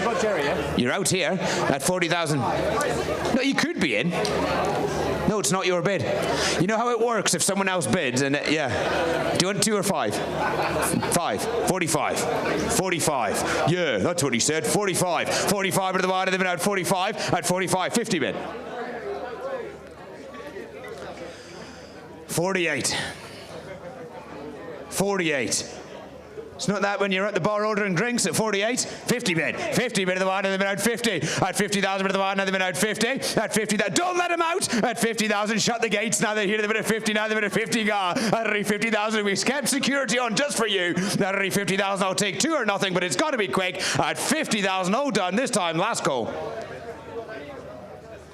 You're out here at 40,000. No, you could be in. No, it's not your bid. You know how it works if someone else bids and yeah. Do you want 2 or 5? 5. 45. 45. Yeah, that's what he said. 45. 45 to the wide of the bid out 45. At 45. 50 bid. 48. 48. It's not that when you're at the bar ordering drinks at 48. 50 bid. 50 bid of the wine and they've been out 50. At 50,000 bid of the wine and they've been out 50. At 50, don't let them out. At 50,000, shut the gates. Now they're here to the bit of 50. Now they're bit of 50 gar. At 50,000, we've kept security on just for you. At 50,000, I'll take 2 or nothing, but it's got to be quick. At 50,000, all done this time. Last call.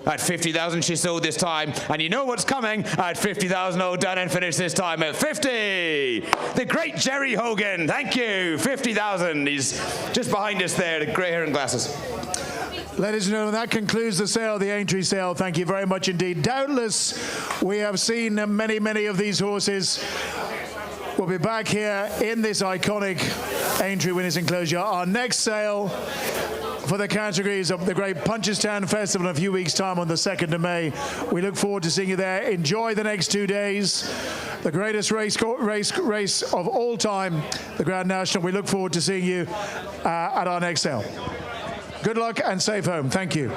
At 50,000 she sold this time, and you know what's coming. At 50,000 all done and finished this time at 50. The great Jerry Hogan, thank you. 50,000. He's just behind us there, the grey hair and glasses. Ladies and gentlemen, that concludes the sale, the Aintree sale. Thank you very much indeed. Doubtless, we have seen many, many of these horses. We'll be back here in this iconic Aintree Winners Enclosure. Our next sale for the categories of the Great Punchestown Festival in a few weeks' time on the 2nd of May. We look forward to seeing you there. Enjoy the next 2 days. The greatest race of all time, the Grand National. We look forward to seeing you at our next sale. Good luck and safe home. Thank you.